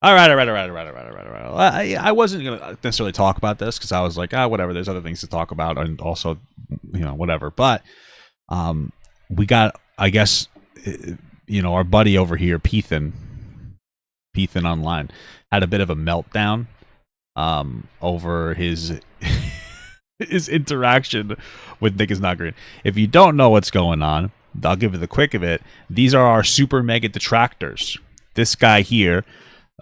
I wasn't gonna necessarily talk about this because I was like, whatever. There's other things to talk about, and also, whatever. But we got, I guess, our buddy over here, Ethanisonline, had a bit of a meltdown over his his interaction with Nickisnotgreen. If you don't know what's going on, I'll give you the quick of it. These are our super mega detractors. This guy here,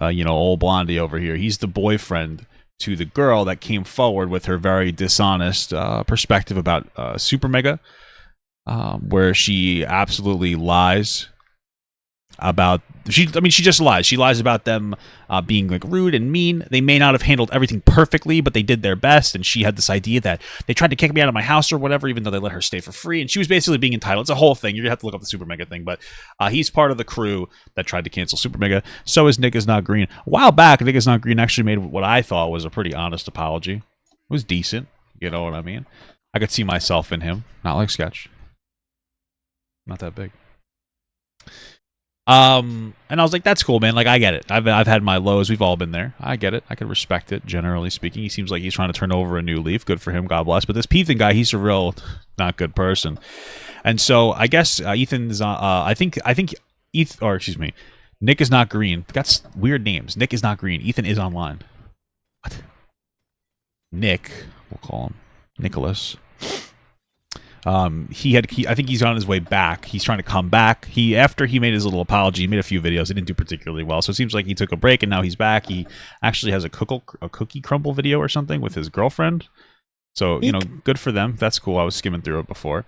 old Blondie over here, he's the boyfriend to the girl that came forward with her very dishonest perspective about super mega, where she absolutely lies about she just lies. She lies about them being like rude and mean. They may not have handled everything perfectly, but they did their best. And she had this idea that they tried to kick me out of my house or whatever, even though they let her stay for free. And she was basically being entitled. It's a whole thing. You're gonna have to look up the Super Mega thing, but he's part of the crew that tried to cancel Super Mega. So is Nickisnotgreen. A while back, Nickisnotgreen actually made what I thought was a pretty honest apology. It was decent. You know what I mean? I could see myself in him. Not like Sketch. Not that big. And I was like, that's cool, man. Like, I get it. I've had my lows. We've all been there. I get it. I can respect it, generally speaking. He seems like he's trying to turn over a new leaf. Good for him. God bless. But this Ethan guy, he's a real not good person. And so I guess Ethan's, Nickisnotgreen. That's weird names. Nickisnotgreen. Ethan is online. What? Nick, we'll call him Nicholas. I think he's on his way back. He's trying to come back. After he made his little apology, he made a few videos. He didn't do particularly well. So it seems like he took a break and now he's back. He actually has a cookie crumble video or something with his girlfriend. So, good for them. That's cool. I was skimming through it before.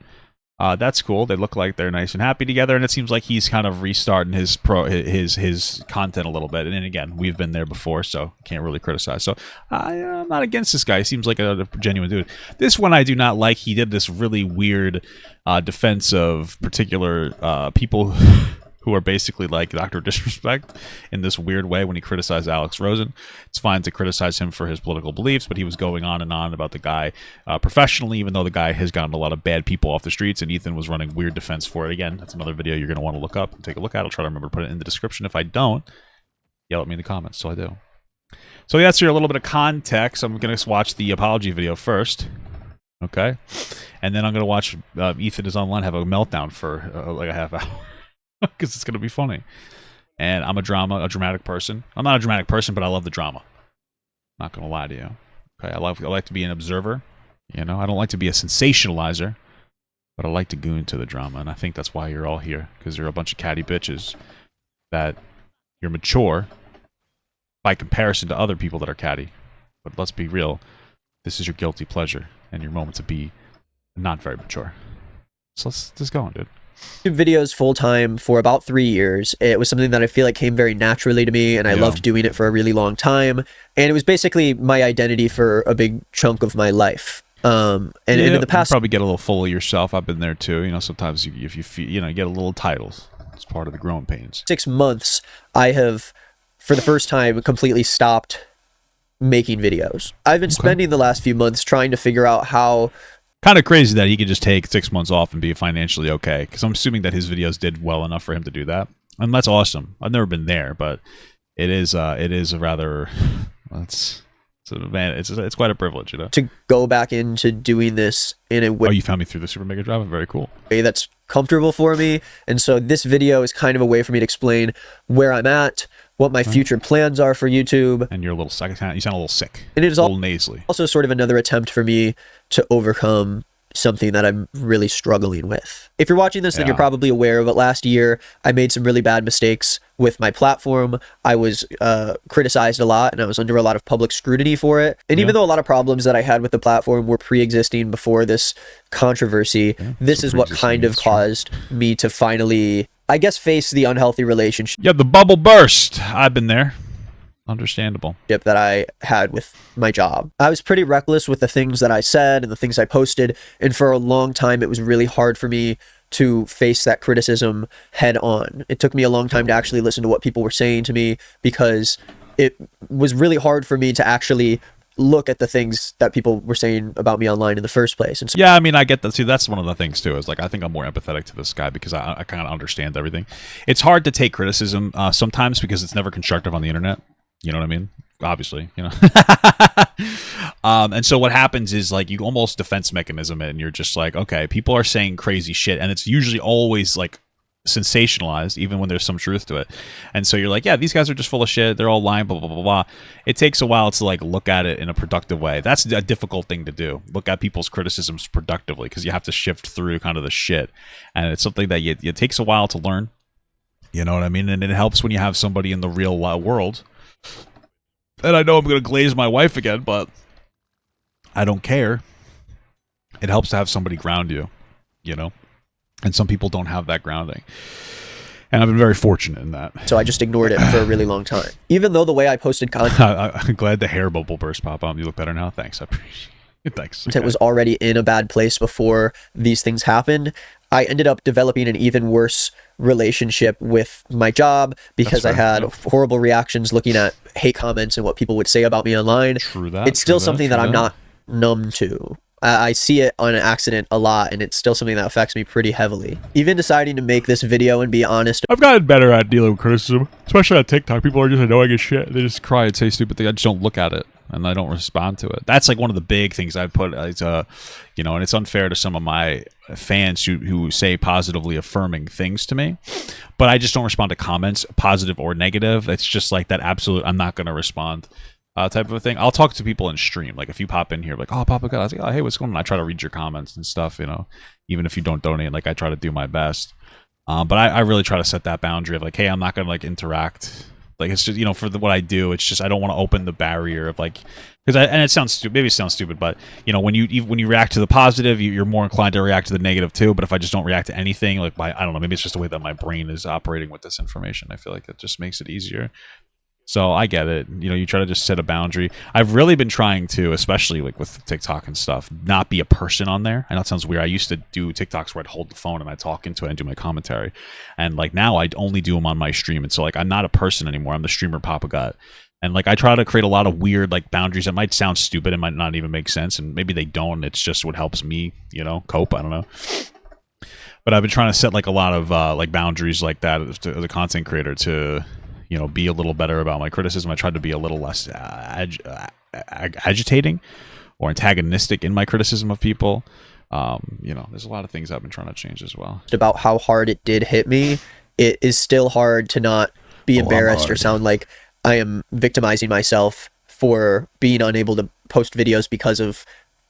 That's cool. They look like they're nice and happy together, and it seems like he's kind of restarting his content a little bit. And then again, we've been there before, so can't really criticize. So I'm not against this guy. He seems like a genuine dude. This one I do not like. He did this really weird defense of particular people who are basically like Dr. Disrespect in this weird way when he criticized Alex Rosen. It's fine to criticize him for his political beliefs, but he was going on and on about the guy professionally, even though the guy has gotten a lot of bad people off the streets, and Ethan was running weird defense for it. Again, that's another video you're going to want to look up and take a look at. I'll try to remember to put it in the description. If I don't, yell at me in the comments, so I do. So that's here a little bit of context. I'm going to watch the apology video first. Okay? And then I'm going to watch Ethanisonline have a meltdown for like a half hour. Because it's going to be funny. And I'm a dramatic person. I'm not a dramatic person, but I love the drama. Not going to lie to you. Okay, I like to be an observer. I don't like to be a sensationalizer, but I like to goon to the drama. And I think that's why you're all here. Because you're a bunch of catty bitches that you're mature by comparison to other people that are catty. But let's be real. This is your guilty pleasure and your moment to be not very mature. So let's just go on, dude. Videos full-time for about 3 years. It was something that I feel like came very naturally to me, and I loved doing it for a really long time, and it was basically my identity for a big chunk of my life. And in the past, you probably get a little full of yourself. I've been there too. Sometimes if you feel, you get a little titles. It's part of the growing pains. 6 months, I have, for the first time, completely stopped making videos. I've been spending the last few months trying to figure out how. Kind of crazy that he could just take 6 months off and be financially okay, because I'm assuming that his videos did well enough for him to do that, and that's awesome. I've never been there, but it is a rather it's quite a privilege, to go back into doing this in a way. Oh, you found me through the Super Mega Drive? Very cool. That's comfortable for me, and so this video is kind of a way for me to explain where I'm at, what my future plans are for YouTube. And you're a little sick. You sound a little sick. And it is a little nasally. Also sort of another attempt for me to overcome something that I'm really struggling with. If you're watching this, then you're probably aware, but last year I made some really bad mistakes with my platform. I was criticized a lot, and I was under a lot of public scrutiny for it. And even though a lot of problems that I had with the platform were pre-existing before this controversy, this is what kind of caused me to finally, I guess, face the unhealthy relationship. Yeah, the bubble burst. I've been there. Understandable. That I had with my job. I was pretty reckless with the things that I said and the things I posted, and for a long time it was really hard for me to face that criticism head on. It took me a long time to actually listen to what people were saying to me, because it was really hard for me to actually look at the things that people were saying about me online in the first place. And so, yeah, I mean, I get that. See, that's one of the things too, is like, I think I'm more empathetic to this guy because I kind of understand everything. It's hard to take criticism sometimes because it's never constructive on the internet. You know what I mean? Obviously, you know. And so what happens is like you almost defense mechanism it, and you're just like, okay, people are saying crazy shit, and it's usually always like sensationalized, even when there's some truth to it. And so you're like, yeah, these guys are just full of shit. They're all lying, blah, blah, blah, blah. It takes a while to like look at it in a productive way. That's a difficult thing to do. Look at people's criticisms productively, because you have to shift through kind of the shit. And it's something that it takes a while to learn. You know what I mean? And it helps when you have somebody in the real world. And I know I'm going to glaze my wife again, but I don't care. It helps to have somebody ground you, you know? And some people don't have that grounding. And I've been very fortunate in that. So I just ignored it for a really long time. Even though the way I posted content... I'm glad the hair bubble burst pop up. You look better now. Thanks. I appreciate it. Thanks. It was already in a bad place before these things happened. I ended up developing an even worse relationship with my job because I had horrible reactions looking at hate comments and what people would say about me online. True that. It's still something that I'm not numb to. I see it on an accident a lot, and it's still something that affects me pretty heavily. Even deciding to make this video and be honest. I've gotten better at dealing with criticism, especially on TikTok. People are just annoying as shit. They just cry and say stupid things. I just don't look at it, and I don't respond to it. That's like one of the big things I put as you know, and it's unfair to some of my fans who say positively affirming things to me, but I just don't respond to comments, positive or negative. It's just like that absolute, I'm not going to respond. Type of a thing. I'll talk to people in stream. Like if you pop in here, like, oh, Papa God, I was like, oh, hey, what's going on? I try to read your comments and stuff, you know, even if you don't donate, like I try to do my best. But I really try to set that boundary of like, hey, I'm not going to like interact. Like it's just, you know, for what I do, it's just, I don't want to open the barrier of like, and it sounds stupid, maybe it sounds stupid, but you know, when you react to the positive, you're more inclined to react to the negative too. But if I just don't react to anything, like I don't know, maybe it's just the way that my brain is operating with this information. I feel like it just makes it easier. So I get it. You know, you try to just set a boundary. I've really been trying to, especially like with TikTok and stuff, not be a person on there. I know it sounds weird. I used to do TikToks where I'd hold the phone and I talk into it and do my commentary. And like now I only do them on my stream. And so like I'm not a person anymore. I'm the streamer Papa Gut. And like I try to create a lot of weird like boundaries that might sound stupid and might not even make sense. And maybe they don't. It's just what helps me, you know, cope. I don't know. But I've been trying to set like a lot of like boundaries like that as a content creator to, you know, be a little better about my criticism. I tried to be a little less agitating or antagonistic in my criticism of people. You know, there's a lot of things I've been trying to change as well. About how hard it did hit me, it is still hard to not be embarrassed or sound like I am victimizing myself for being unable to post videos because of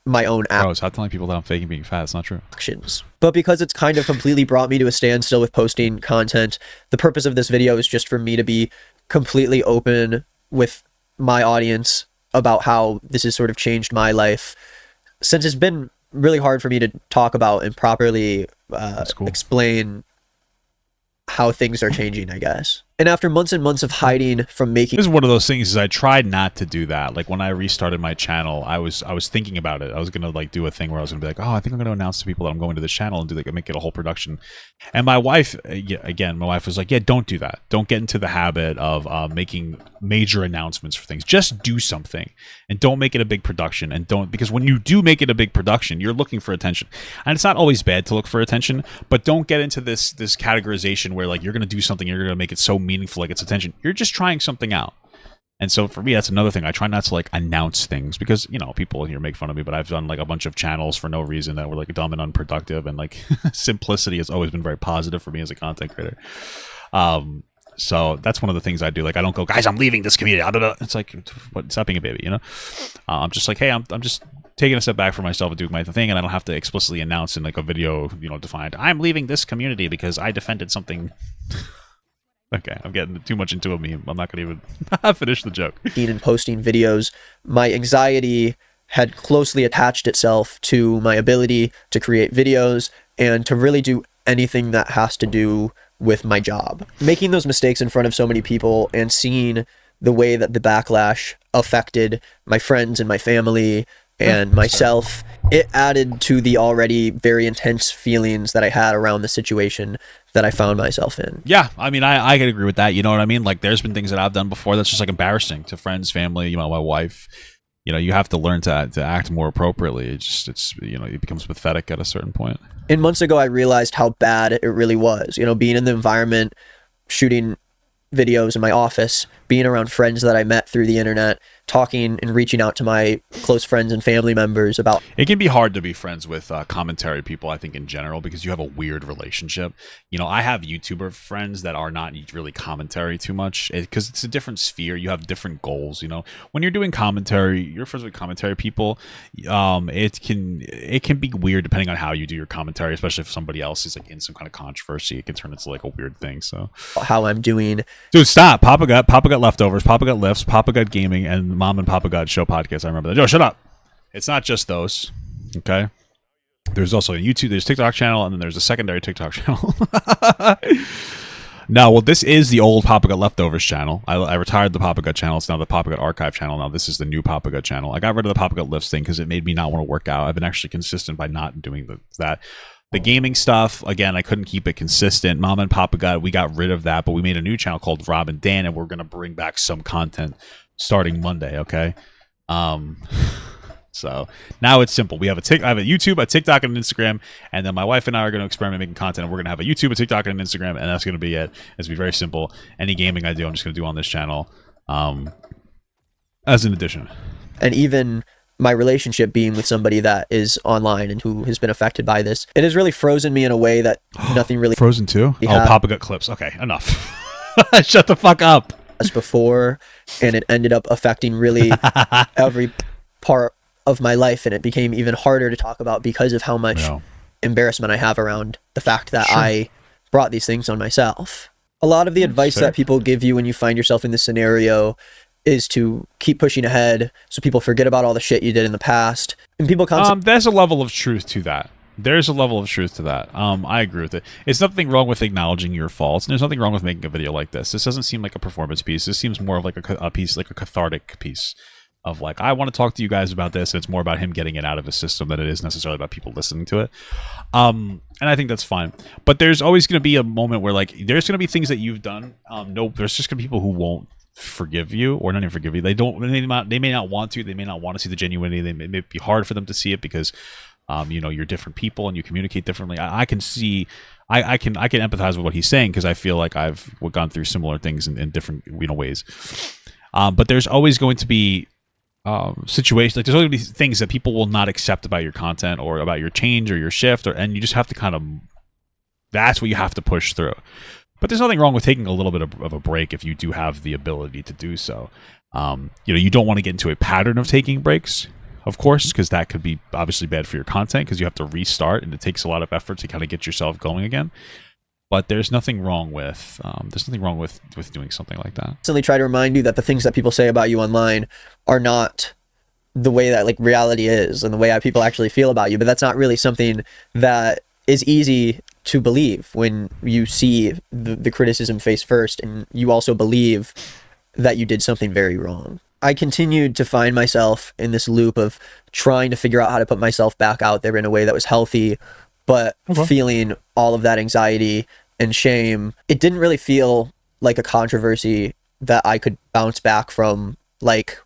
my own Stop telling people that I'm faking being fat. It's not true. Actions. But because it's kind of completely brought me to a standstill with posting content, the purpose of this video is just for me to be completely open with my audience about how this has sort of changed my life, since it's been really hard for me to talk about and properly explain how things are changing, I guess. And after months and months of hiding from making... This is one of those things is I tried not to do that. Like when I restarted my channel, I was thinking about it. I was going to like do a thing where I was going to be like, oh, I think I'm going to announce to people that I'm going to this channel and do like make it a whole production. And my wife, my wife was like, yeah, don't do that. Don't get into the habit of making major announcements for things. Just do something and don't make it a big production. And don't, because when you do make it a big production, you're looking for attention. And it's not always bad to look for attention, but don't get into this categorization where like you're going to do something, you're going to make it so meaningful, like it's attention. You're just trying something out. And so for me, that's another thing. I try not to like announce things because, you know, people here make fun of me, but I've done like a bunch of channels for no reason that were like dumb and unproductive, and like simplicity has always been very positive for me as a content creator. So that's one of the things I do. Like I don't go, guys, I'm leaving this community. It's like, what, stop being a baby, you know? I'm just like, hey, I'm just taking a step back for myself and doing my thing, and I don't have to explicitly announce in like a video, you know, defined, I'm leaving this community because I defended something. Okay, I'm getting too much into a meme. I'm not going to even finish the joke. In posting videos, my anxiety had closely attached itself to my ability to create videos and to really do anything that has to do with my job. Making those mistakes in front of so many people and seeing the way that the backlash affected my friends and my family and myself, it added to the already very intense feelings that I had around the situation that I found myself in. Yeah, I mean, I can agree with that. You know what I mean? Like, there's been things that I've done before that's just like embarrassing to friends, family, you know, my wife. You know, you have to learn to act more appropriately. It's you know, it becomes pathetic at a certain point. And months ago, I realized how bad it really was. You know, being in the environment, shooting videos in my office, being around friends that I met through the internet, talking and reaching out to my close friends and family members about. It can be hard to be friends with commentary people, I think, in general, because you have a weird relationship. You know, I have YouTuber friends that are not really commentary too much, because it's a different sphere. You have different goals. You know, when you're doing commentary, you're friends with commentary people. It can be weird depending on how you do your commentary, especially if somebody else is like in some kind of controversy. It can turn into like a weird thing. So how I'm doing. Dude, stop. Papa Gut Leftovers, Papa Gut Lifts, Papa Gut Gaming, and Mom and Papa Gut Show podcast. I remember that. Joe, shut up. It's not just those. Okay. There's also a YouTube, there's TikTok channel, and then there's a secondary TikTok channel. No, well, this is the old Papa Gut Leftovers channel. I retired the Papa Gut channel. It's now the Papa Gut Archive channel. Now this is the new Papa Gut channel. I got rid of the Papa Gut Lifts thing because it made me not want to work out. I've been actually consistent by not doing that. The gaming stuff, again, I couldn't keep it consistent. Mom and Papa Gut, we got rid of that, but we made a new channel called Rob and Dan, and we're going to bring back some content starting Monday, okay? So now it's simple. I have a YouTube, a TikTok, and an Instagram, and then my wife and I are going to experiment making content, and we're going to have a YouTube, a TikTok, and an Instagram, and that's going to be it. It's going to be very simple. Any gaming I do, I'm just going to do on this channel as an addition. And even my relationship being with somebody that is online and who has been affected by this, it has really frozen me in a way that nothing really... Frozen too? Oh, Papa Gut clips. Okay, enough. Shut the fuck up. As before, and it ended up affecting really every part of my life, and it became even harder to talk about because of how much embarrassment I have around the fact that I brought these things on myself. A lot of the advice that people give you when you find yourself in this scenario is to keep pushing ahead so people forget about all the shit you did in the past. And people there's a level of truth to that. There's a level of truth to that. I agree with it. It's nothing wrong with acknowledging your faults, and there's nothing wrong with making a video like this. This doesn't seem like a performance piece. This seems more of like a piece, like a cathartic piece of like, I want to talk to you guys about this, and it's more about him getting it out of his system than it is necessarily about people listening to it. And I think that's fine. But there's always going to be a moment where like, there's going to be things that you've done. There's just going to be people who won't forgive you, or not even forgive you. They may not want to. They may not want to see the genuinity. It may be hard for them to see it because you know, you're different people and you communicate differently. I can see, I can empathize with what he's saying because I feel like I've gone through similar things in different ways. But there's always going to be situations, like there's always going to be things that people will not accept about your content or about your change or your shift, and you just have to kind of, that's what you have to push through. But there's nothing wrong with taking a little bit of a break if you do have the ability to do so. You know, you don't want to get into a pattern of taking breaks, of course, because that could be obviously bad for your content because you have to restart and it takes a lot of effort to kind of get yourself going again. But there's nothing wrong with doing something like that. Constantly try to remind you that the things that people say about you online are not the way that like reality is and the way that people actually feel about you. But that's not really something that is easy to believe when you see the criticism face first and you also believe that you did something very wrong. I continued to find myself in this loop of trying to figure out how to put myself back out there in a way that was healthy, but feeling all of that anxiety and shame. It didn't really feel like a controversy that I could bounce back from. Like,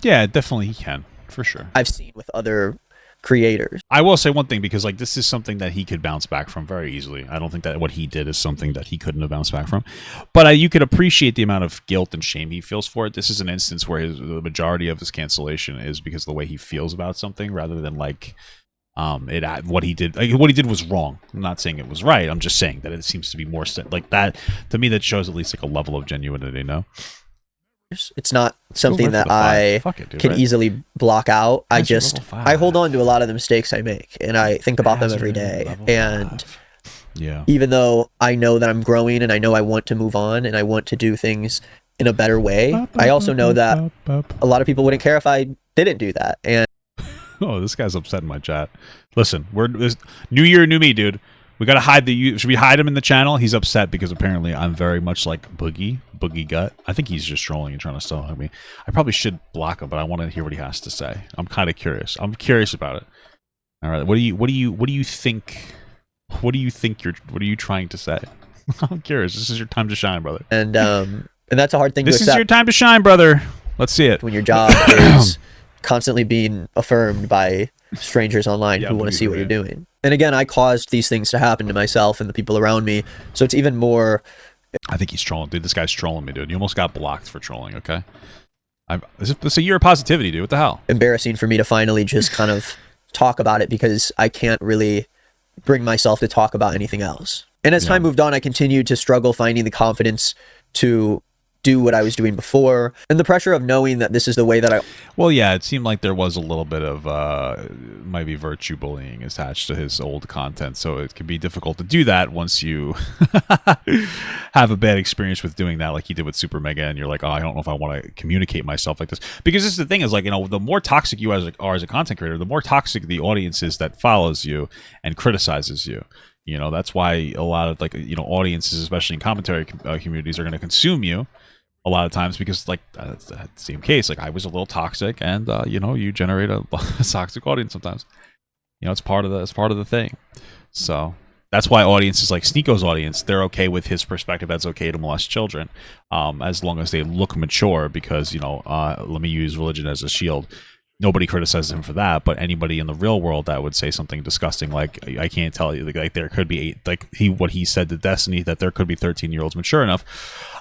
yeah, definitely he can, for sure. I've seen with other creators. I will say one thing, because like this is something that he could bounce back from very easily. I don't think that what he did is something that he couldn't have bounced back from, but you could appreciate the amount of guilt and shame he feels for it. This is an instance where the majority of his cancellation is because of the way he feels about something rather than like what he did. What he did was wrong. I'm not saying it was right. I'm just saying that it seems to be more like that. To me, that shows at least like a level of genuinity. No, it's not something that I can easily block out. I hold on to a lot of the mistakes I make, and I think about them every day. And even though I know that I'm growing and I know I want to move on and I want to do things in a better way, I also know that a lot of people wouldn't care if I didn't do that. And oh, this guy's upset in my chat. Listen, new year, new me, dude. We gotta hide should we hide him in the channel? He's upset because apparently I'm very much like Boogie Gut. I think he's just trolling and trying to still hug me. I probably should block him, but I want to hear what he has to say. I'm kind of curious. I'm curious about it. All right, what do you think? What are you trying to say? I'm curious. This is your time to shine, brother. And that's a hard thing to accept. This is your time to shine, brother. Let's see it. When your job is constantly being affirmed by strangers online who want to see what you're doing. And again, I caused these things to happen to myself and the people around me. So it's even more I think he's trolling, dude. This guy's trolling me, dude. You almost got blocked for trolling, okay? It's a year of positivity, dude. What the hell? Embarrassing for me to finally just kind of talk about it because I can't really bring myself to talk about anything else. And as time moved on, I continued to struggle finding the confidence to do what I was doing before, and the pressure of knowing that this is the way that I... Well, yeah, it seemed like there was a little bit of might be virtue bullying attached to his old content, so it can be difficult to do that once you have a bad experience with doing that, like you did with Super Mega, and you're like, oh, I don't know if I want to communicate myself like this. Because this is the thing, is like, you know, the more toxic you are as a content creator, the more toxic the audience is that follows you and criticizes you. You know, that's why a lot of, like, you know, audiences, especially in commentary communities, are going to consume you a lot of times, because, like, that's the same case. Like, I was a little toxic, and you know, you generate a toxic audience sometimes. You know, it's part of the thing. So that's why audiences like Sneako's audience, they're okay with his perspective. That's okay to molest children, as long as they look mature. Because, you know, let me use religion as a shield. Nobody criticizes him for that, but anybody in the real world that would say something disgusting, like, I can't tell you, like there could be what he said to Destiny, that there could be 13-year-olds mature enough,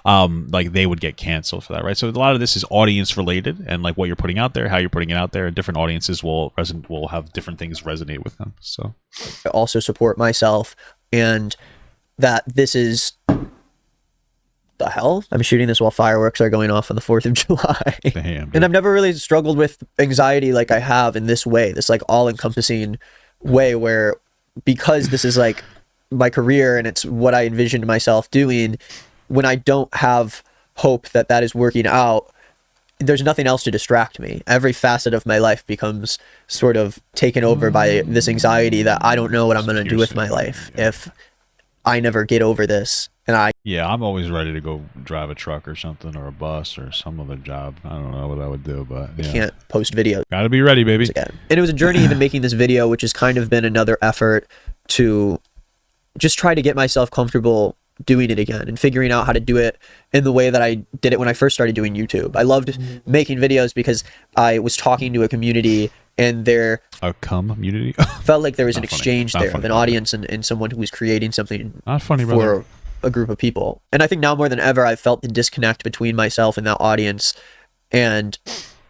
like they would get canceled for that, right? So a lot of this is audience related, and like what you're putting out there, how you're putting it out there, and different audiences will have different things resonate with them. So I also support myself, and that this is... the hell? I'm shooting this while fireworks are going off on the 4th of July. Damn, and I've never really struggled with anxiety like I have in this way, this like all-encompassing way, where because this is like my career and it's what I envisioned myself doing, when I don't have hope that that is working out, there's nothing else to distract me. Every facet of my life becomes sort of taken over by this anxiety that I don't know what I'm going to do with my life if I never get over this. And I'm always ready to go drive a truck or something, or a bus or some other job. I don't know what I would do, but I can't post videos. Gotta be ready, baby. Again. And it was a journey even making this video, which has kind of been another effort to just try to get myself comfortable doing it again and figuring out how to do it in the way that I did it when I first started doing YouTube. I loved making videos because I was talking to a community, and there community felt like there was an exchange there of an audience and someone who was creating something for a group of people. And I think now more than ever, I've felt the disconnect between myself and that audience, and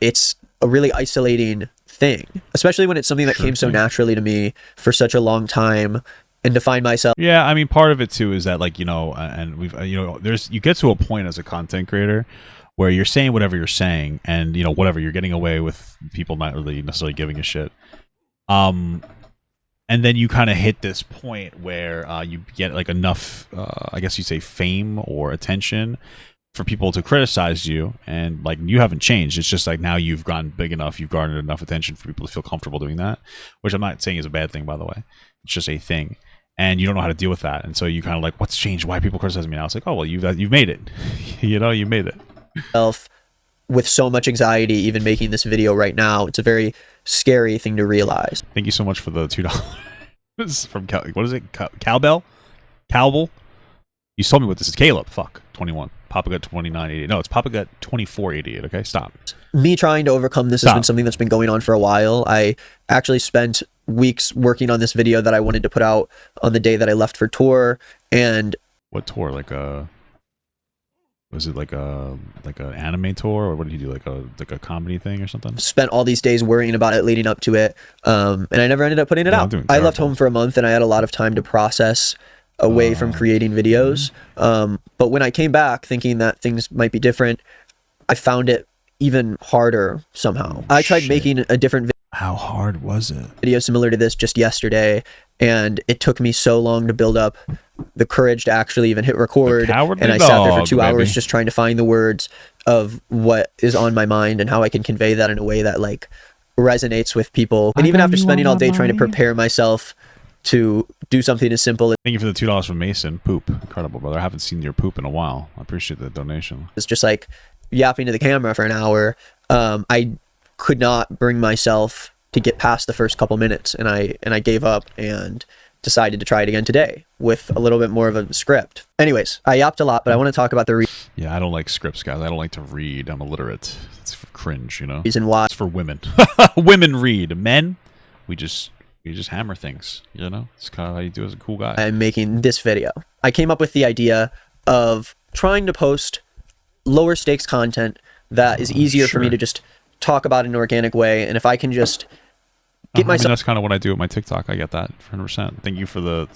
it's a really isolating thing, especially when it's something that came so naturally to me for such a long time. And to find myself. Yeah, I mean, part of it too is that, like, you know, and we've, you know, you get to a point as a content creator where you're saying whatever you're saying, and, you know, whatever, you're getting away with people not really necessarily giving a shit. And then you kind of hit this point where you get like enough, I guess you say, fame or attention for people to criticize you, and like you haven't changed. It's just like now you've gotten big enough, you've garnered enough attention for people to feel comfortable doing that, which I'm not saying is a bad thing, by the way. It's just a thing. And you don't know how to deal with that, and so you kind of like, what's changed? Why are people criticizing me now? It's like, oh well, you've made it. You know, you made it. With so much anxiety, even making this video right now, it's a very scary thing to realize. Thank you so much for the $2 from what is it? Cowbell? You told me what this is. Caleb. Fuck. 21. Papa Gut 2988. No, it's Papa Gut 2488. Okay, stop. Me trying to overcome this has been something that's been going on for a while. I actually spent weeks working on this video that I wanted to put out on the day that I left for tour. And what tour? Was it like an anime tour, or what did you do? Like a comedy thing or something? Spent all these days worrying about it leading up to it, and I never ended up putting it out. I left home for a month, and I had a lot of time to process away from creating videos. But when I came back thinking that things might be different, I found it even harder somehow. I tried making a different video. How hard was it? Video similar to this just yesterday, and it took me so long to build up the courage to actually even hit record, and I sat there for 2 hours just trying to find the words of what is on my mind and how I can convey that in a way that like resonates with people. And even after spending all day trying to prepare myself to do something as simple as... Thank you for the $2 from Mason. Poop. Incredible, brother. I haven't seen your poop in a while. I appreciate the donation. It's just like yapping to the camera for an hour. I could not bring myself to get past the first couple minutes, and I gave up and decided to try it again today with a little bit more of a script. Anyways, I yapped a lot, but I want to talk about the yeah, I don't like scripts, guys. I don't like to read. I'm illiterate. It's for cringe, you know? reason why. It's for women. Women read. Men, we just hammer things, you know? It's kind of how you do as a cool guy. I'm making this video. I came up with the idea of trying to post lower stakes content that is easier for me to just talk about in an organic way. And if I can just get myself... I mean, that's kind of what I do with my TikTok. I get that 100%. Thank you for the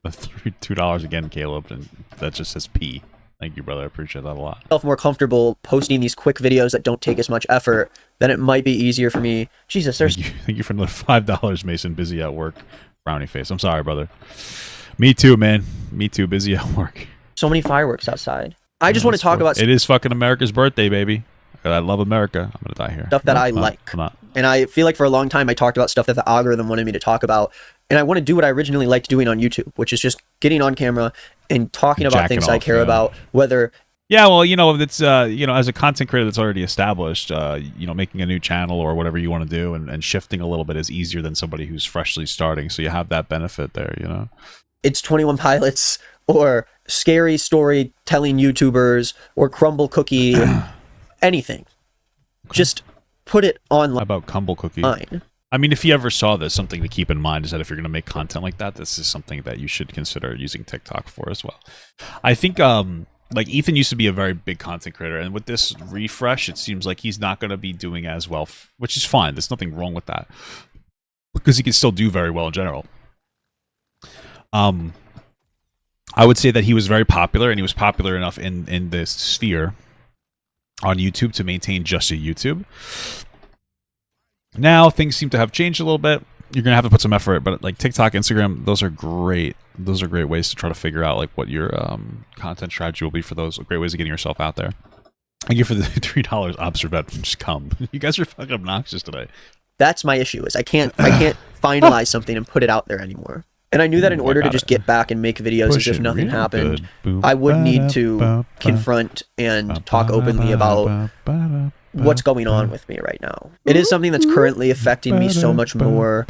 $2 again, Caleb. And that just says P. Thank you, brother. I appreciate that a lot. More comfortable posting these quick videos that don't take as much effort, then it might be easier for me. Jesus, there's... Thank you for another $5, Mason. Busy at work. Brownie face. I'm sorry, brother. Me too, man. Me too. Busy at work. So many fireworks outside. I just want to talk about... It is fucking America's birthday, baby. I love America. I'm going to die here. Stuff that I like. And I feel like for a long time I talked about stuff that the algorithm wanted me to talk about. And I want to do what I originally liked doing on YouTube, which is just getting on camera and talking about things I care about, whether... Yeah, well, you know, it's, you know, as a content creator that's already established, you know, making a new channel or whatever you want to do and shifting a little bit is easier than somebody who's freshly starting. So you have that benefit there, you know? It's 21 Pilots or scary storytelling YouTubers or Crumble Cookie, anything. Just put it online. How about Crumble Cookie? I mean, if you ever saw this, something to keep in mind is that if you're going to make content like that, this is something that you should consider using TikTok for as well. I think, like, Ethan used to be a very big content creator, and with this refresh, it seems like he's not going to be doing as well, which is fine. There's nothing wrong with that, because he can still do very well in general. I would say that he was very popular, and he was popular enough in this sphere on YouTube to maintain just a YouTube. Now things seem to have changed a little bit. You're gonna have to put some effort, but like TikTok, Instagram, those are great. Those are great ways to try to figure out like what your content strategy will be for those. Great ways of getting yourself out there. Thank you for the $3 observet. Just come. You guys are fucking obnoxious today. That's my issue. Is I can't finalize something and put it out there anymore. And I knew that in order to just get back and make videos as if nothing happened, I would need to confront and talk openly about what's going on with me right now. It is something that's currently affecting me so much more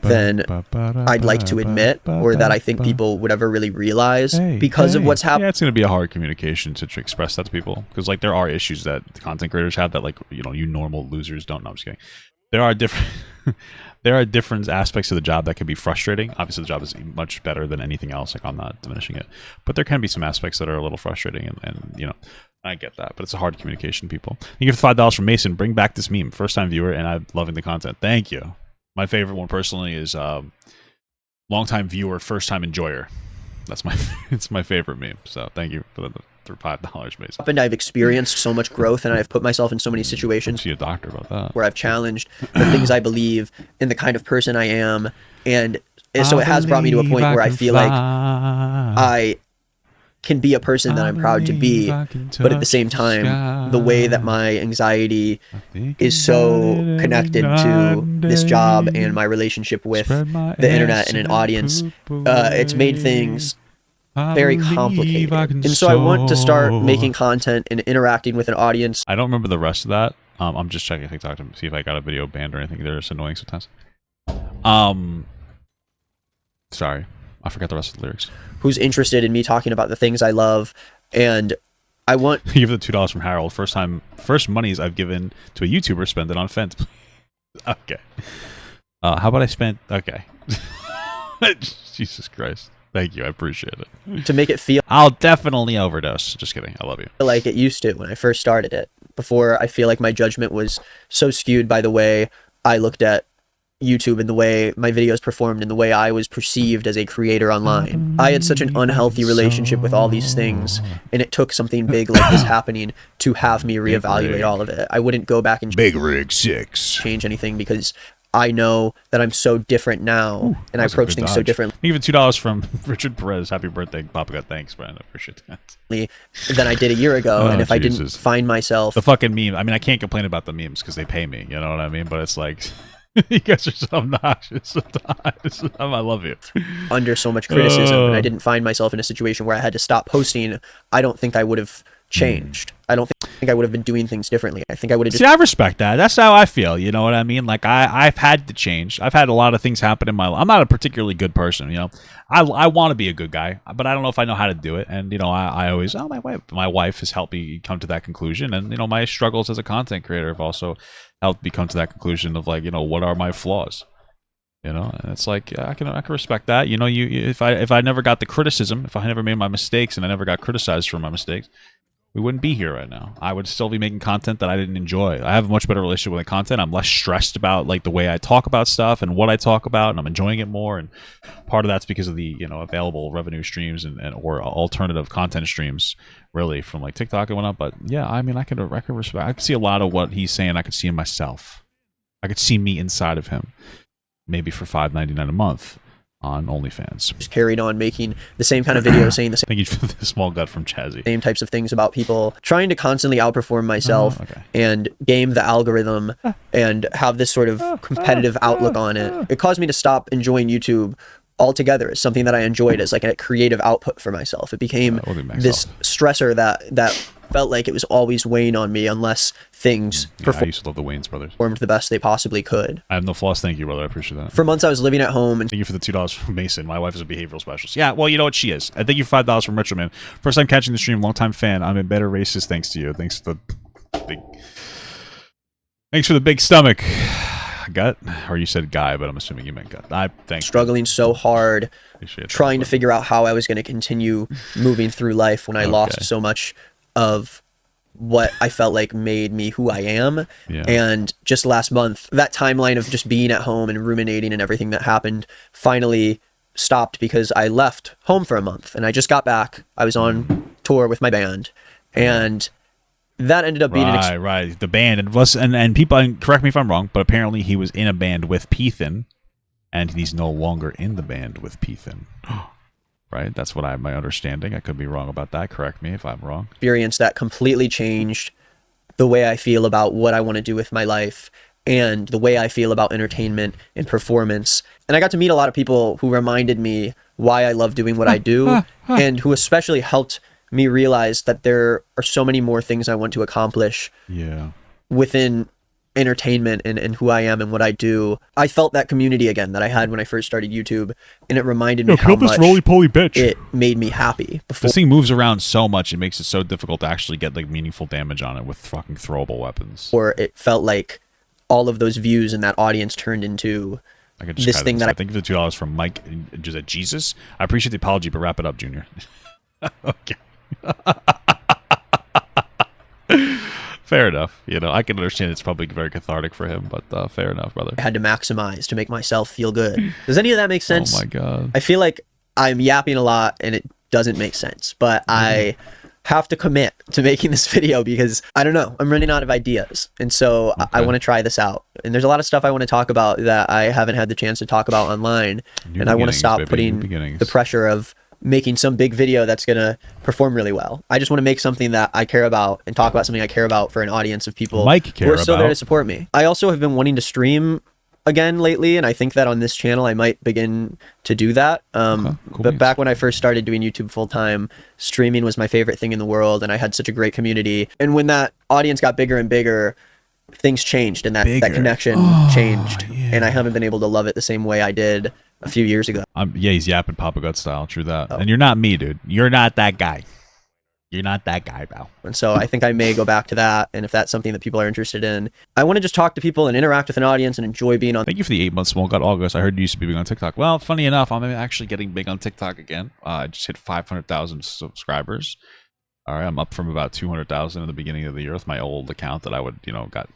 than I'd like to admit, or that I think people would ever really realize because of what's happening. Yeah, it's going to be a hard communication to express that to people, because like there are issues that content creators have that like, you know, you normal losers don't. No, I'm just kidding. There are different there are different aspects of the job that can be frustrating. Obviously the job is much better than anything else, like I'm not diminishing it, but there can be some aspects that are a little frustrating, and you know, I get that, but it's a hard communication, people. Thank you for $5 from Mason. Bring back this meme. First time viewer, and I'm loving the content. Thank you. My favorite one personally is long time viewer, first time enjoyer. That's my it's my favorite meme. So thank you for $5, Mason. And I've experienced so much growth, and I've put myself in so many situations. See a doctor about that. Where I've challenged the things I believe and the kind of person I am, and so it has brought me to a point where I feel like I can be a person that I'm proud to be, but at the same time, the way that my anxiety is so connected to this job and my relationship with the internet and an audience, it's made things very complicated. And so I want to start making content and interacting with an audience. I don't remember the rest of that. I'm just checking TikTok to see if I got a video banned or anything. They're just annoying sometimes. Sorry, I forgot the rest of the lyrics. Who's interested in me talking about the things I love, and I want... Give the $2 from Harold. First monies I've given to a YouTuber, spend it on Fence. Okay. How about I spent... Okay. Jesus Christ. Thank you. I appreciate it. To make it feel... I'll definitely overdose. Just kidding. I love you. Like it used to when I first started it. Before, I feel like my judgment was so skewed by the way I looked at YouTube and the way my videos performed and the way I was perceived as a creator online. I had such an unhealthy relationship with all these things, and it took something big like this happening to have me reevaluate all of it. I wouldn't go back and Big Rig 6 change anything because I know that I'm so different now, and I approach things so differently. Even $2 from Richard Perez. Happy birthday, Papa God. Thanks, Brian. I appreciate that. Than I did a year ago, and if I didn't find myself... The fucking meme. I mean, I can't complain about the memes because they pay me, you know what I mean? But it's like... You guys are so obnoxious sometimes. I love you. Under so much criticism, and I didn't find myself in a situation where I had to stop posting, I don't think I would have changed. I don't think I would have been doing things differently. I think I would have just... See, I respect that. That's how I feel, you know what I mean? Like, I've had to change. I've had a lot of things happen in my life. I'm not a particularly good person, you know? I want to be a good guy, but I don't know if I know how to do it. And, you know, I always... Oh, my wife has helped me come to that conclusion. And, you know, my struggles as a content creator have also helped me come to that conclusion of, like, you know, what are my flaws? You know, and it's like, yeah, I can respect that. You know, if I never got the criticism, if I never made my mistakes and I never got criticized for my mistakes, we wouldn't be here right now. I would still be making content that I didn't enjoy. I have a much better relationship with the content. I'm less stressed about like the way I talk about stuff and what I talk about, and I'm enjoying it more. And part of that's because of the, you know, available revenue streams and or alternative content streams, really, from like TikTok and whatnot. But yeah, I mean, I can respect. I can see a lot of what he's saying. I could see in myself. I could see me inside of him. Maybe for $5.99 a month on OnlyFans. Just carried on making the same kind of videos, saying the Thank you for the small gut from Chazzy. same types of things about people, trying to constantly outperform myself and game the algorithm and have this sort of competitive outlook on it. It caused me to stop enjoying YouTube altogether as something that I enjoyed as like a creative output for myself. It became this stressor that felt like it was always weighing on me unless things I used to love the Wayans brothers. performed the best they possibly could. I have no flaws. Thank you, brother. I appreciate that. For months I was living at home and thank you for the $2 from Mason. My wife is a behavioral specialist. Yeah, well, you know what she is. I thank you for $5 from Richard, man. First time catching the stream, long time fan. I'm a better racist thanks to you. Thanks for the big stomach. Gut, or you said guy, but I'm assuming you meant gut. I thank struggling so hard, trying to figure out how I was going to continue moving through life when I lost so much of what I felt like made me who I am. And just last month, that timeline of just being at home and ruminating and everything that happened finally stopped because I left home for a month and I just got back. I was on tour with my band, and that ended up being the band and people, and correct me if I'm wrong, but apparently he was in a band with Ethan, and he's no longer in the band with Ethan. Right? That's what my understanding. I could be wrong about that. Correct me if I'm wrong. Experience that completely changed the way I feel about what I want to do with my life and the way I feel about entertainment and performance. And I got to meet a lot of people who reminded me why I love doing what I do and who especially helped me realize that there are so many more things I want to accomplish within entertainment and who I am and what I do. I felt that community again that I had when I first started YouTube, and it reminded me how much it made me happy. This thing moves around so much, it makes it so difficult to actually get like meaningful damage on it with fucking throwable weapons. Or it felt like all of those views and that audience turned into this thing that I think the $2 from Mike just at Jesus. I appreciate the apology, but wrap it up, Junior. Okay. Fair enough. You know, I can understand it's probably very cathartic for him, but fair enough, brother. I had to maximize to make myself feel good. Does any of that make sense? Oh my God. I feel like I'm yapping a lot and it doesn't make sense, but I have to commit to making this video because I don't know, I'm running out of ideas. And so I want to try this out. And there's a lot of stuff I want to talk about that I haven't had the chance to talk about online. And I want to stop putting the pressure of making some big video that's going to perform really well. I just want to make something that I care about and talk about something I care about for an audience of people who are still there to support me. I also have been wanting to stream again lately, and I think that on this channel I might begin to do that. But back when I first started doing YouTube full time, streaming was my favorite thing in the world, and I had such a great community. And when that audience got bigger and bigger, things changed, and that connection changed. And I haven't been able to love it the same way I did a few years ago. Yeah, he's yapping Papa Gut style. True that. And you're not me, dude. You're not that guy. You're not that guy, pal. And so I think I may go back to that. And if that's something that people are interested in, I want to just talk to people and interact with an audience and enjoy being on. Thank you for the 8 months small gut August. I heard you used to be big on TikTok. Well, funny enough, I'm actually getting big on TikTok again. I just hit 500,000 subscribers. All right, I'm up from about 200,000 in the beginning of the year with my old account that I would, got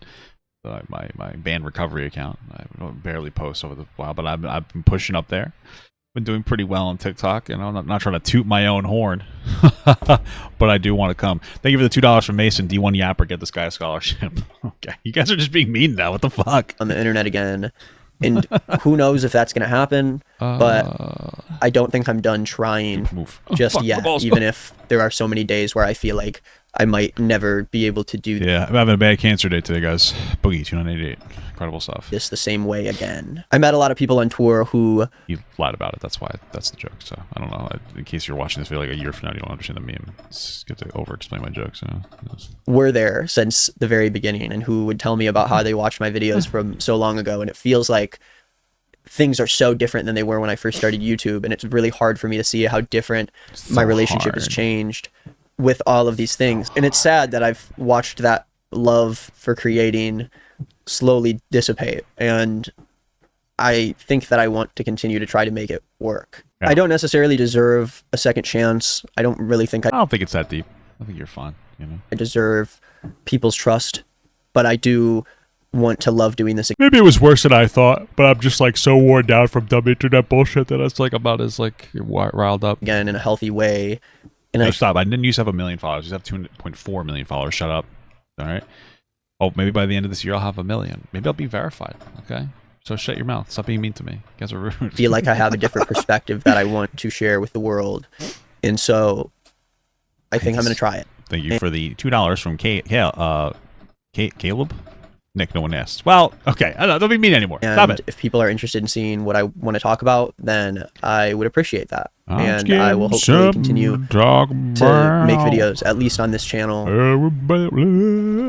my band recovery account. I barely post over the while, but I've been pushing up there. Been doing pretty well on TikTok, and I'm not trying to toot my own horn, but I do want to come. Thank you for the $2 from Mason. D1 Yapper, get this guy a scholarship. Okay, you guys are just being mean now. What the fuck? On the internet again, and who knows if that's gonna happen? But I don't think I'm done trying just yet. Even if there are so many days where I feel like I might never be able to do. Yeah, I'm having a bad cancer day today, guys. Boogie 2988, incredible stuff. This the same way again. I met a lot of people on tour who you lied about it. That's why. That's the joke. So I don't know. In case you're watching this video like a year from now, you don't understand the meme. It's good to over-explain my jokes. Were there since the very beginning, and who would tell me about how they watched my videos from so long ago, and it feels like things are so different than they were when I first started YouTube, and it's really hard for me to see how different my relationship has changed with all of these things. And it's sad that I've watched that love for creating slowly dissipate, and I think that I want to continue to try to make it work. Yeah. I don't necessarily deserve a second chance. I don't really think I don't think it's that deep. I think you're fine, you know. I deserve people's trust, but I do want to love doing this. Maybe it was worse than I thought, but I'm just like so worn down from dumb internet bullshit that it's like about as like riled up. Again, in a healthy way. And No, stop. I didn't used to have 1 million followers. I used to have 2.4 million followers. Shut up. All right. Oh, maybe by the end of this year I'll have 1 million. Maybe I'll be verified. Okay. So shut your mouth. Stop being mean to me. You guys are rude. feel like I have a different perspective that I want to share with the world. And so I think I'm going to try it. Thank you for the $2 from Caleb. Nick, no one asked. Well, okay. I don't be mean anymore. And Stop it. if people are interested in seeing what I want to talk about, then I would appreciate that. And I will hopefully continue to make videos, at least on this channel,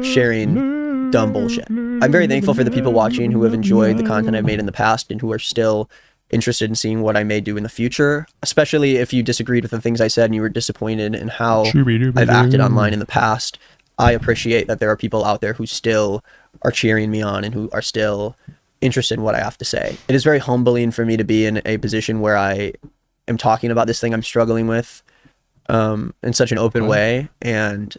sharing dumb bullshit. I'm very thankful for the people watching who have enjoyed the content I've made in the past and who are still interested in seeing what I may do in the future, especially if you disagreed with the things I said and you were disappointed in how I've acted online in the past. I appreciate that there are people out there who still are cheering me on and who are still interested in what I have to say. It is very humbling for me to be in a position where I am talking about this thing I'm struggling with in such an open way, and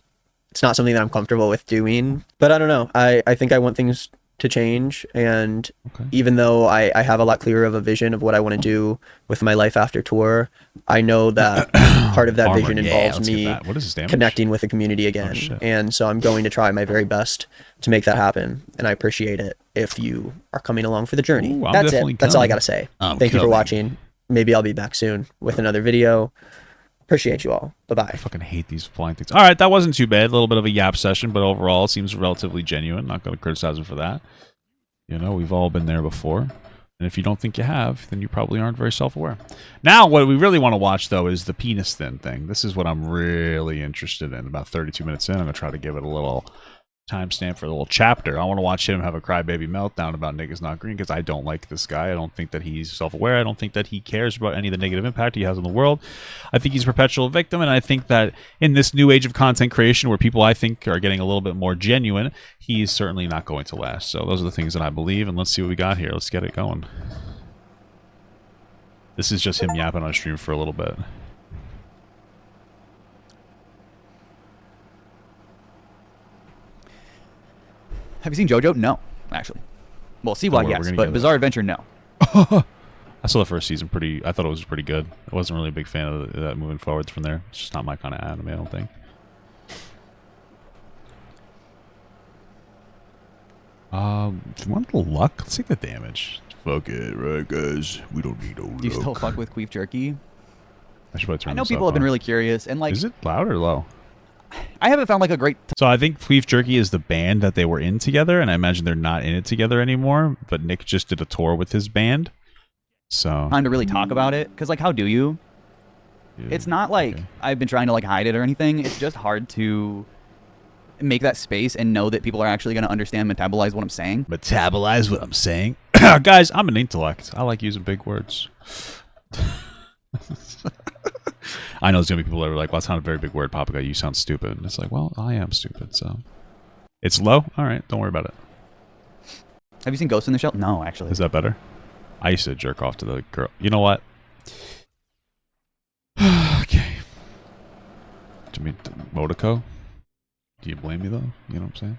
it's not something that I'm comfortable with doing. But I don't know. I think I want things to change, and even though I have a lot clearer of a vision of what I want to do with my life after tour, I know that part of that vision involves me connecting with the community again. And so I'm going to try my very best to make that happen, and I appreciate it if you are coming along for the journey. Ooh, that's it. That's all I gotta say. Thank you for watching. Maybe I'll be back soon with another video. Appreciate you all. Bye-bye. I fucking hate these flying things. All right, that wasn't too bad. A little bit of a yap session, but overall it seems relatively genuine. Not going to criticize him for that. You know, we've all been there before. And if you don't think you have, then you probably aren't very self-aware. Now, what we really want to watch, though, is the penis thin thing. This is what I'm really interested in. About 32 minutes in, I'm going to try to give it a little timestamp for a little chapter. I want to watch him have a crybaby meltdown about Nickisnotgreen because I don't like this guy. I don't think that he's self-aware. I don't think that he cares about any of the negative impact he has on the world. I think he's a perpetual victim, and I think that in this new age of content creation where people, I think, are getting a little bit more genuine, he's certainly not going to last. So those are the things that I believe, and let's see what we got here. Let's get it going. This is just him yapping on stream for a little bit. Have you seen JoJo? No, actually. Well, CY, yes, but Bizarre Adventure, no. I saw the first season I thought it was pretty good. I wasn't really a big fan of that moving forwards from there. It's just not my kind of anime, I don't think. If you want a little luck, let's take the damage. Fuck it, right, guys? We don't need no luck. Do you still fuck with Queef Jerky? I know people have been really curious, and like... Is it loud or low? I haven't found like a great... So I think Queef Jerky is the band that they were in together, and I imagine they're not in it together anymore, but Nick just did a tour with his band. So time to really talk about it, because like, how do you? Yeah, it's not like I've been trying to like hide it or anything. It's just hard to make that space and know that people are actually going to understand, metabolize what I'm saying. Metabolize what I'm saying? Guys, I'm an intellect. I like using big words. I know there's going to be people that are like, well, that's not a very big word, Papa Guy. You sound stupid. And it's like, well, I am stupid, so. It's low? All right, don't worry about it. Have you seen Ghost in the Shell? No, actually. Is that better? I used to jerk off to the girl. You know what? Okay. Do you mean Motoko? Do you blame me, though? You know what I'm saying?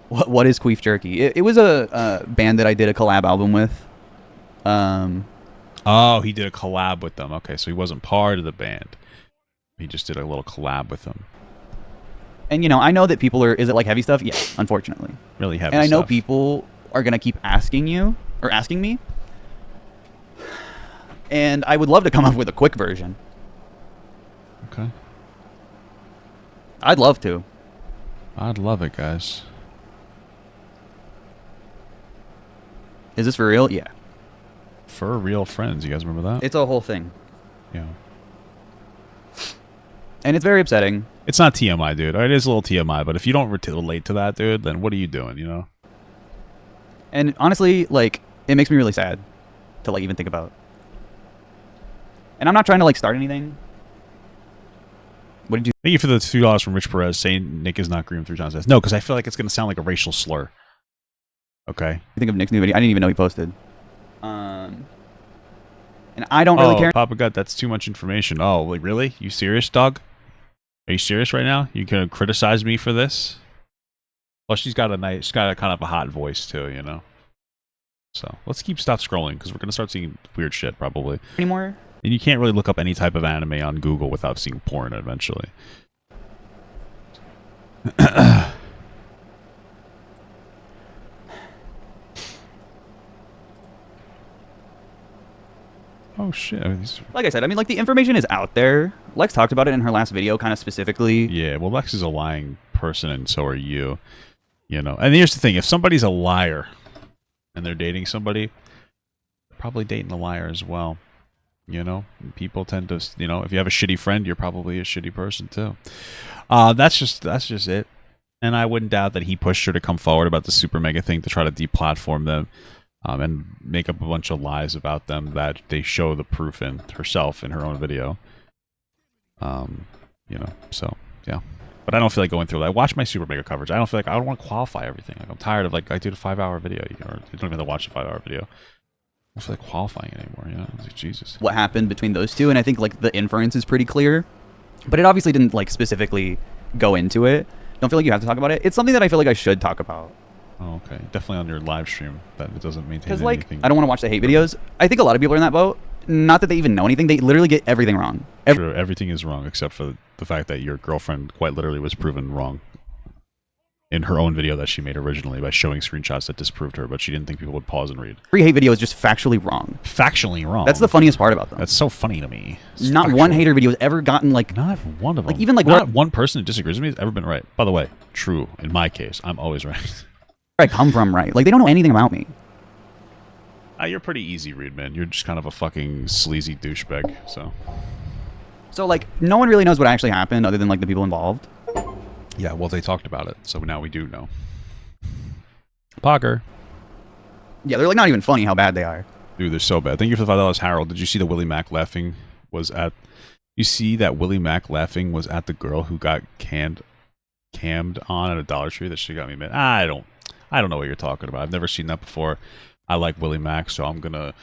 What is Queef Jerky? It was a band that I did a collab album with. Oh, he did a collab with them. Okay, so he wasn't part of the band. He just did a little collab with them. And, you know, I know that people are... Is it like heavy stuff? Yeah, unfortunately. Really heavy stuff. And I know stuff. people are going to keep asking you, or asking me. And I would love to come up with a quick version. Okay. I'd love to. I'd love it, guys. Is this for real? Yeah. For real friends. You guys remember that? It's a whole thing. Yeah. And it's very upsetting. It's not TMI, dude. It is a little TMI, but if you don't relate to that, dude, then what are you doing, you know? And honestly, like, it makes me really sad to, like, even think about. And I'm not trying to, like, start anything. What did you... Thank you for the $2 from Rich Perez saying Nick is not green 3 times. No, because I feel like it's going to sound like a racial slur. Okay? You think of Nick's new video? I didn't even know he posted. And I don't really care. Papa God, that's too much information. Oh, like, really? You serious, dog? Are you serious right now? You gonna criticize me for this? Well, she's got a kind of a hot voice too, you know. So let's stop scrolling because we're gonna start seeing weird shit probably Anymore? And you can't really look up any type of anime on Google without seeing porn eventually. Oh shit! Like I said, I mean, like the information is out there. Lex talked about it in her last video, kind of specifically. Yeah, well, Lex is a lying person, and so are you. You know, and here's the thing: if somebody's a liar, and they're dating somebody, they're probably dating a liar as well. You know, people tend to, you know, if you have a shitty friend, you're probably a shitty person too. That's just it. And I wouldn't doubt that he pushed her to come forward about the super mega thing to try to deplatform them. And make up a bunch of lies about them that they show the proof in herself in her own video. You know, so yeah. But I don't feel like going through that. I watch my super mega coverage. I don't feel like I don't want to qualify everything. Like I'm tired of like I did a 5-hour video, or you don't even have to watch a 5-hour video. I don't feel like qualifying anymore. You know, like, Jesus. What happened between those two, and I think like the inference is pretty clear, but it obviously didn't like specifically go into it. Don't feel like you have to talk about it. It's something that I feel like I should talk about. Oh, okay. Definitely on your live stream that it doesn't maintain Because, like, anything. I don't want to watch the hate videos. I think a lot of people are in that boat. Not that they even know anything. They literally get everything wrong. True. Everything is wrong except for the fact that your girlfriend quite literally was proven wrong in her own video that she made originally by showing screenshots that disproved her, but she didn't think people would pause and read. Every hate video is just factually wrong. Factually wrong? That's the funniest part about them. That's so funny to me. It's not factual. One hater video has ever gotten, like... Not one of them. Like, even, like... Not one person who disagrees with me has ever been right. By the way, true. In my case, I'm always right. I come from, right? Like, they don't know anything about me. You're pretty easy read, man. You're just kind of a fucking sleazy douchebag, So, like, no one really knows what actually happened other than, like, the people involved. Yeah, well, they talked about it, so now we do know. Pocker. Yeah, they're, like, not even funny how bad they are. Dude, they're so bad. Thank you for the $5, Harold. Did you see that Willie Mack laughing was at... You see that Willie Mack laughing was at the girl who got cammed on at a Dollar Tree? That shit got me mad. I don't know what you're talking about. I've never seen that before. I like Willie Mack, so I'm gonna,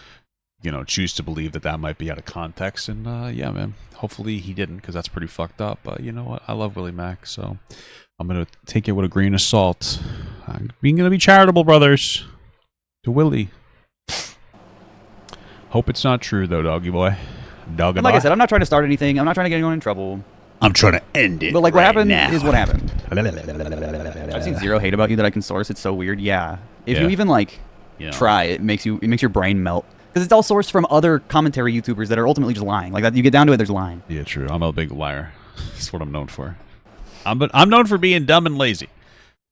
you know, choose to believe that that might be out of context. And yeah, man, hopefully he didn't, because that's pretty fucked up. But you know what? I love Willie Mack, so I'm gonna take it with a grain of salt. I'm gonna be charitable, brothers, to Willie. Hope it's not true though, doggy boy. Doggy boy. Like I said, I'm not trying to start anything. I'm not trying to get anyone in trouble. I'm trying to end it. But like, what happened now. is what happened. I've seen zero hate about you that I can source. It's so weird. Yeah. If you even like try, it makes your brain melt. Because it's all sourced from other commentary YouTubers that are ultimately just lying. Like that, you get down to it, there's lying. Yeah, true. I'm a big liar. That's what I'm known for. I'm known for being dumb and lazy,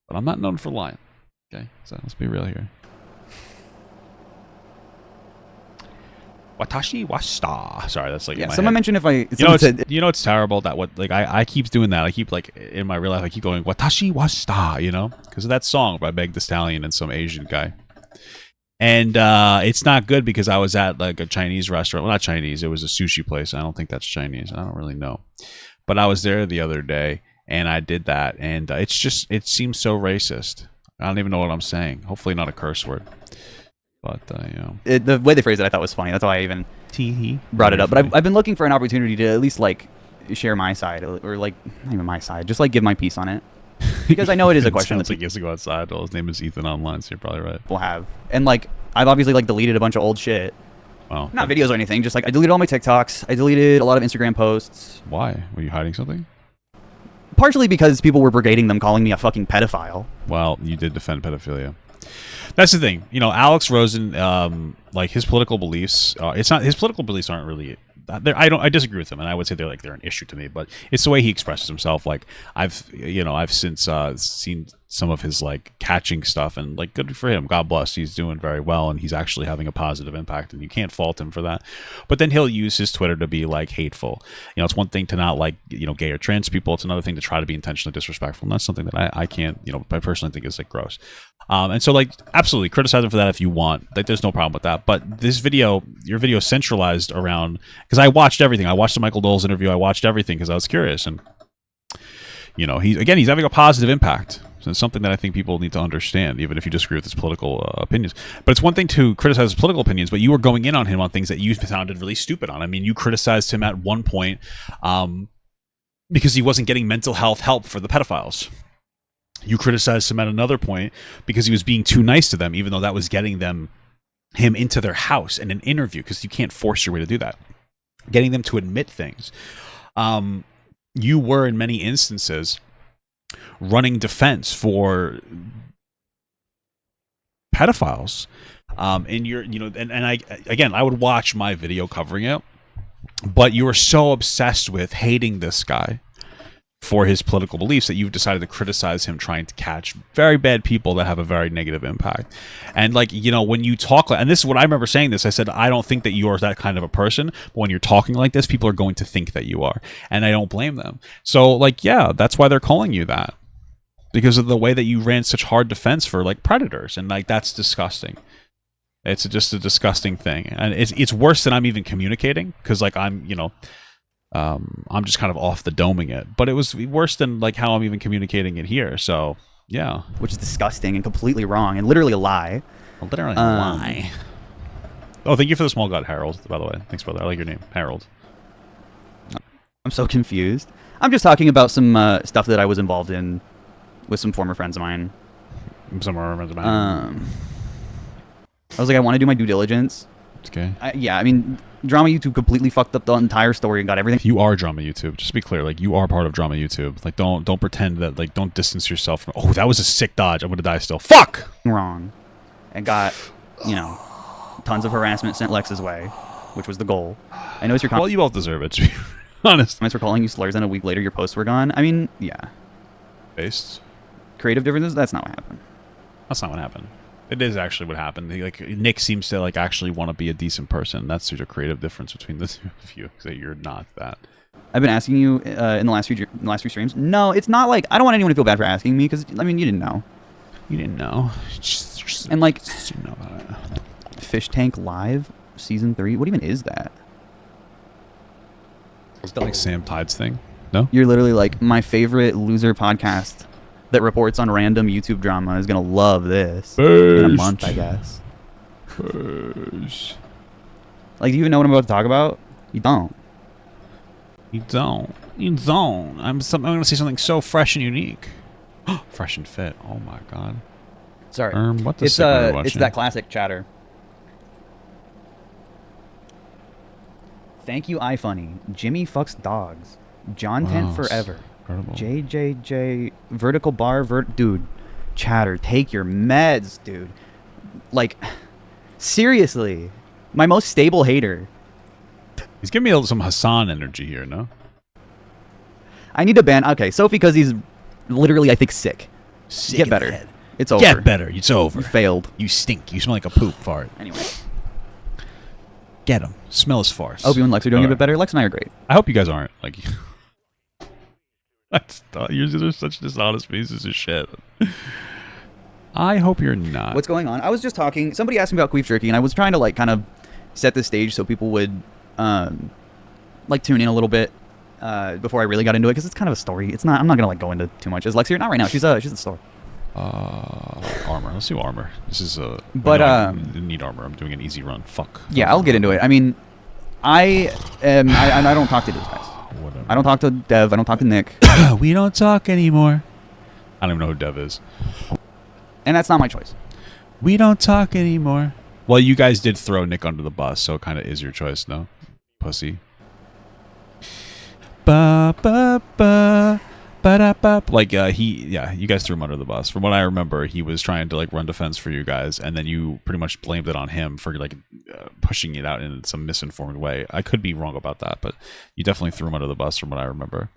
but I'm not known for lying. Okay, so let's be real here. Watashi washita. Sorry, that's like someone mentioned if I you know it's terrible that I keep doing that. I keep like in my real life I keep going watashi washita, you know, because of that song by Meg Thee Stallion and some Asian guy. And it's not good because I was at like a Chinese restaurant. Well, not Chinese. It was a sushi place. I don't think that's Chinese. I don't really know. But I was there the other day and I did that. And it seems so racist. I don't even know what I'm saying. Hopefully not a curse word. But, you know. The way they phrased it I thought was funny. That's why I even brought it up. But I've been looking for an opportunity to at least like share my side. Or like, not even my side. Just like give my piece on it. Because I know it is a question that like he has to go outside. Well, his name is Ethanisonline, so you're probably right. People have. And like, I've obviously like deleted a bunch of old shit. Wow. Not videos or anything. Just like I deleted all my TikToks. I deleted a lot of Instagram posts. Why? Were you hiding something? Partially because people were brigading them, calling me a fucking pedophile. Well, you did defend pedophilia. That's the thing. You know, Alex Rosen, like his political beliefs, his political beliefs aren't really... I disagree with him, and I would say they're an issue to me. But it's the way he expresses himself. Like I've since seen some of his like catching stuff, and like good for him. God bless. He's doing very well, and he's actually having a positive impact, and you can't fault him for that. But then he'll use his Twitter to be like hateful. You know, it's one thing to not like gay or trans people. It's another thing to try to be intentionally disrespectful, and that's something that I can't I personally think is like gross. And so like absolutely criticize him for that if you want. Like there's no problem with that. But this video, your video centralized around, because I watched everything. I watched the Michael Dole's interview. I watched everything because I was curious, and he's having a positive impact. So it's something that I think people need to understand, even if you disagree with his political opinions. But it's one thing to criticize his political opinions, but you were going in on him on things that you sounded really stupid on. I mean, you criticized him at one point because he wasn't getting mental health help for the pedophiles. You criticized him at another point because he was being too nice to them, even though that was getting him into their house in an interview, because you can't force your way to do that. Getting them to admit things. You were, in many instances, running defense for pedophiles. And you're, and I would watch my video covering it, but you were so obsessed with hating this guy for his political beliefs that you've decided to criticize him trying to catch very bad people that have a very negative impact. And when you talk, and this is what I remember saying this, I said, I don't think that you are that kind of a person, but when you're talking like this, people are going to think that you are, and I don't blame them. So yeah, that's why they're calling you that, because of the way that you ran such hard defense for predators, and that's disgusting. It's just a disgusting thing, and it's worse than I'm even communicating, because I'm just kind of off the doming it, but it was worse than how I'm even communicating it here. So yeah, which is disgusting and completely wrong and literally a lie. Literally a lie. Oh, thank you for the small god, Harold. By the way, thanks, brother. I like your name, Harold. I'm so confused. I'm just talking about some stuff that I was involved in with some former friends of mine. I was like, I want to do my due diligence. Okay. I mean, Drama YouTube completely fucked up the entire story and got everything. You are Drama YouTube. Just to be clear, you are part of Drama YouTube. Don't pretend that, don't distance yourself from, oh, that was a sick dodge, I'm gonna die still. Fuck! Wrong. And got, tons of harassment sent Lex's way, which was the goal. I noticed your well, you both deserve it, to be honest. Comments were calling you slurs, and a week later your posts were gone. I mean, yeah. Based. Creative differences? That's not what happened. That's not what happened. It is actually what happened. Nick seems to actually want to be a decent person. That's such a creative difference between the two of you, because you're not that. I've been asking you in the last few streams. No, it's not I don't want anyone to feel bad for asking me, because you didn't know. You didn't know. And you know about it. Fish Tank Live Season 3. What even is that? Is that Sam Tide's thing? No. You're literally my favorite loser podcast that reports on random YouTube drama is gonna love this in a month, I guess. Do you even know what I'm about to talk about? You don't. You don't. I'm gonna say something so fresh and unique. Fresh and fit. Oh my god. Sorry. What the sick are you watching? It's that classic chatter. Thank you, iFunny. Jimmy fucks dogs. John Tent forever. Incredible. JJJ vertical bar dude, chatter, take your meds, dude. Seriously, my most stable hater. He's giving me some Hassan energy here, no? I need to ban. Okay, Sophie, because he's literally, I think, sick. Get better. Head. It's over. Get better. It's over. You failed. You stink. You smell like a poop fart. Anyway. Get him. Smell his farts. I hope you and Lex are doing a bit better. Lex and I are great. I hope you guys aren't. You're such dishonest pieces of shit. I hope you're not. What's going on? I was just talking. Somebody asked me about queef jerky, and I was trying to kind of set the stage so people would tune in a little bit before I really got into it, because it's kind of a story. It's not. I'm not gonna go into too much. Is Lex here? Not right now. She's at the store. Armor. Let's do armor. This is But I need armor. I'm doing an easy run. Fuck. Yeah, I'll get into it. I mean, I don't talk to these guys. Whatever. I don't talk to Dev. I don't talk to Nick. We don't talk anymore. I don't even know who Dev is. And that's not my choice. We don't talk anymore. Well, you guys did throw Nick under the bus, so it kind of is your choice, no? Pussy. Ba ba ba ba da ba. You guys threw him under the bus. From what I remember, he was trying to run defense for you guys, and then you pretty much blamed it on him for pushing it out in some misinformed way. I could be wrong about that, but you definitely threw him under the bus from what I remember.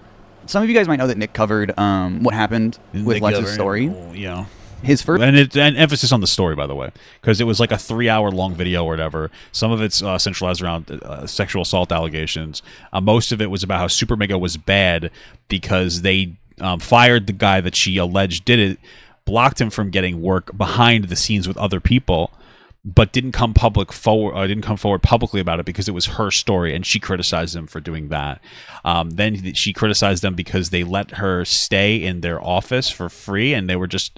Some of you guys might know that Nick covered what happened with Lex's story. Yeah. His first and emphasis on the story, by the way, because it was a 3-hour long video or whatever. Some of it's centralized around sexual assault allegations. Most of it was about how Super Mega was bad because they fired the guy that she alleged did it, blocked him from getting work behind the scenes with other people but didn't come forward publicly about it because it was her story, and she criticized them for doing that. Then she criticized them because they let her stay in their office for free, and they were just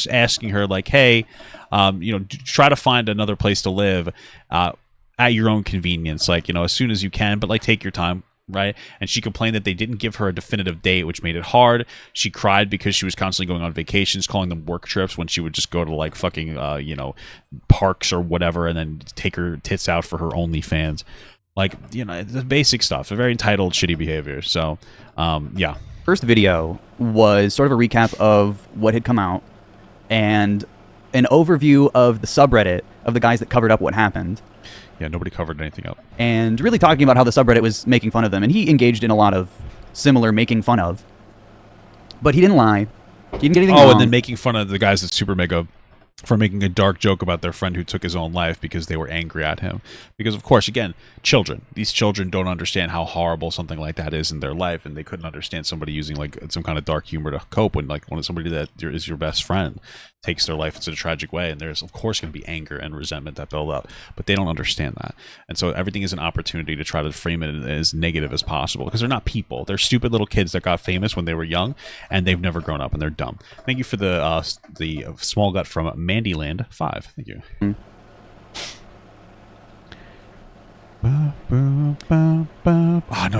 asking her like, hey, try to find another place to live at your own convenience, like, as soon as you can, but like take your time. Right. And she complained that they didn't give her a definitive date, which made it hard. She cried because she was constantly going on vacations, calling them work trips, when she would just go to like fucking, parks or whatever, and then take her tits out for her OnlyFans. Like, the basic stuff, a very entitled, shitty behavior. So, yeah. First video was sort of a recap of what had come out and an overview of the subreddit of the guys that covered up what happened. Yeah, nobody covered anything up. And really talking about how the subreddit was making fun of them. And he engaged in a lot of similar making fun of. But he didn't lie. He didn't get anything wrong. And then making fun of the guys at Super Mega for making a dark joke about their friend who took his own life because they were angry at him. Because, of course, again, children. These children don't understand how horrible something like that is in their life, and they couldn't understand somebody using like some kind of dark humor to cope when somebody that is your best friend takes their life in such a tragic way, and there's, of course, going to be anger and resentment that build up, but they don't understand that. And so everything is an opportunity to try to frame it as negative as possible, because they're not people. They're stupid little kids that got famous when they were young, and they've never grown up, and they're dumb. Thank you for the small gut from Mandyland 5. Thank you.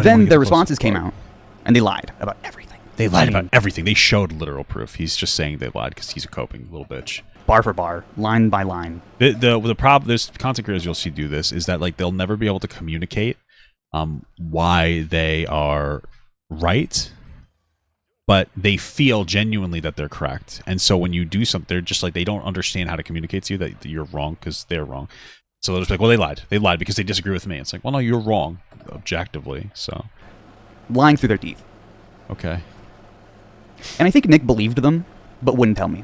Then the responses came out, and they lied about everything. They lied about everything. They showed literal proof. He's just saying they lied because he's a coping little bitch. Bar for bar, line by line. The problem, there's content creators you'll see do this, is that like they'll never be able to communicate why they are right, but they feel genuinely that they're correct. And so when you do something, they're just like, they don't understand how to communicate to you that you're wrong because they're wrong. So they're just like, well, they lied. They lied because they disagree with me. It's like, well, no, you're wrong objectively. So lying through their teeth. Okay. And I think Nick believed them, but wouldn't tell me.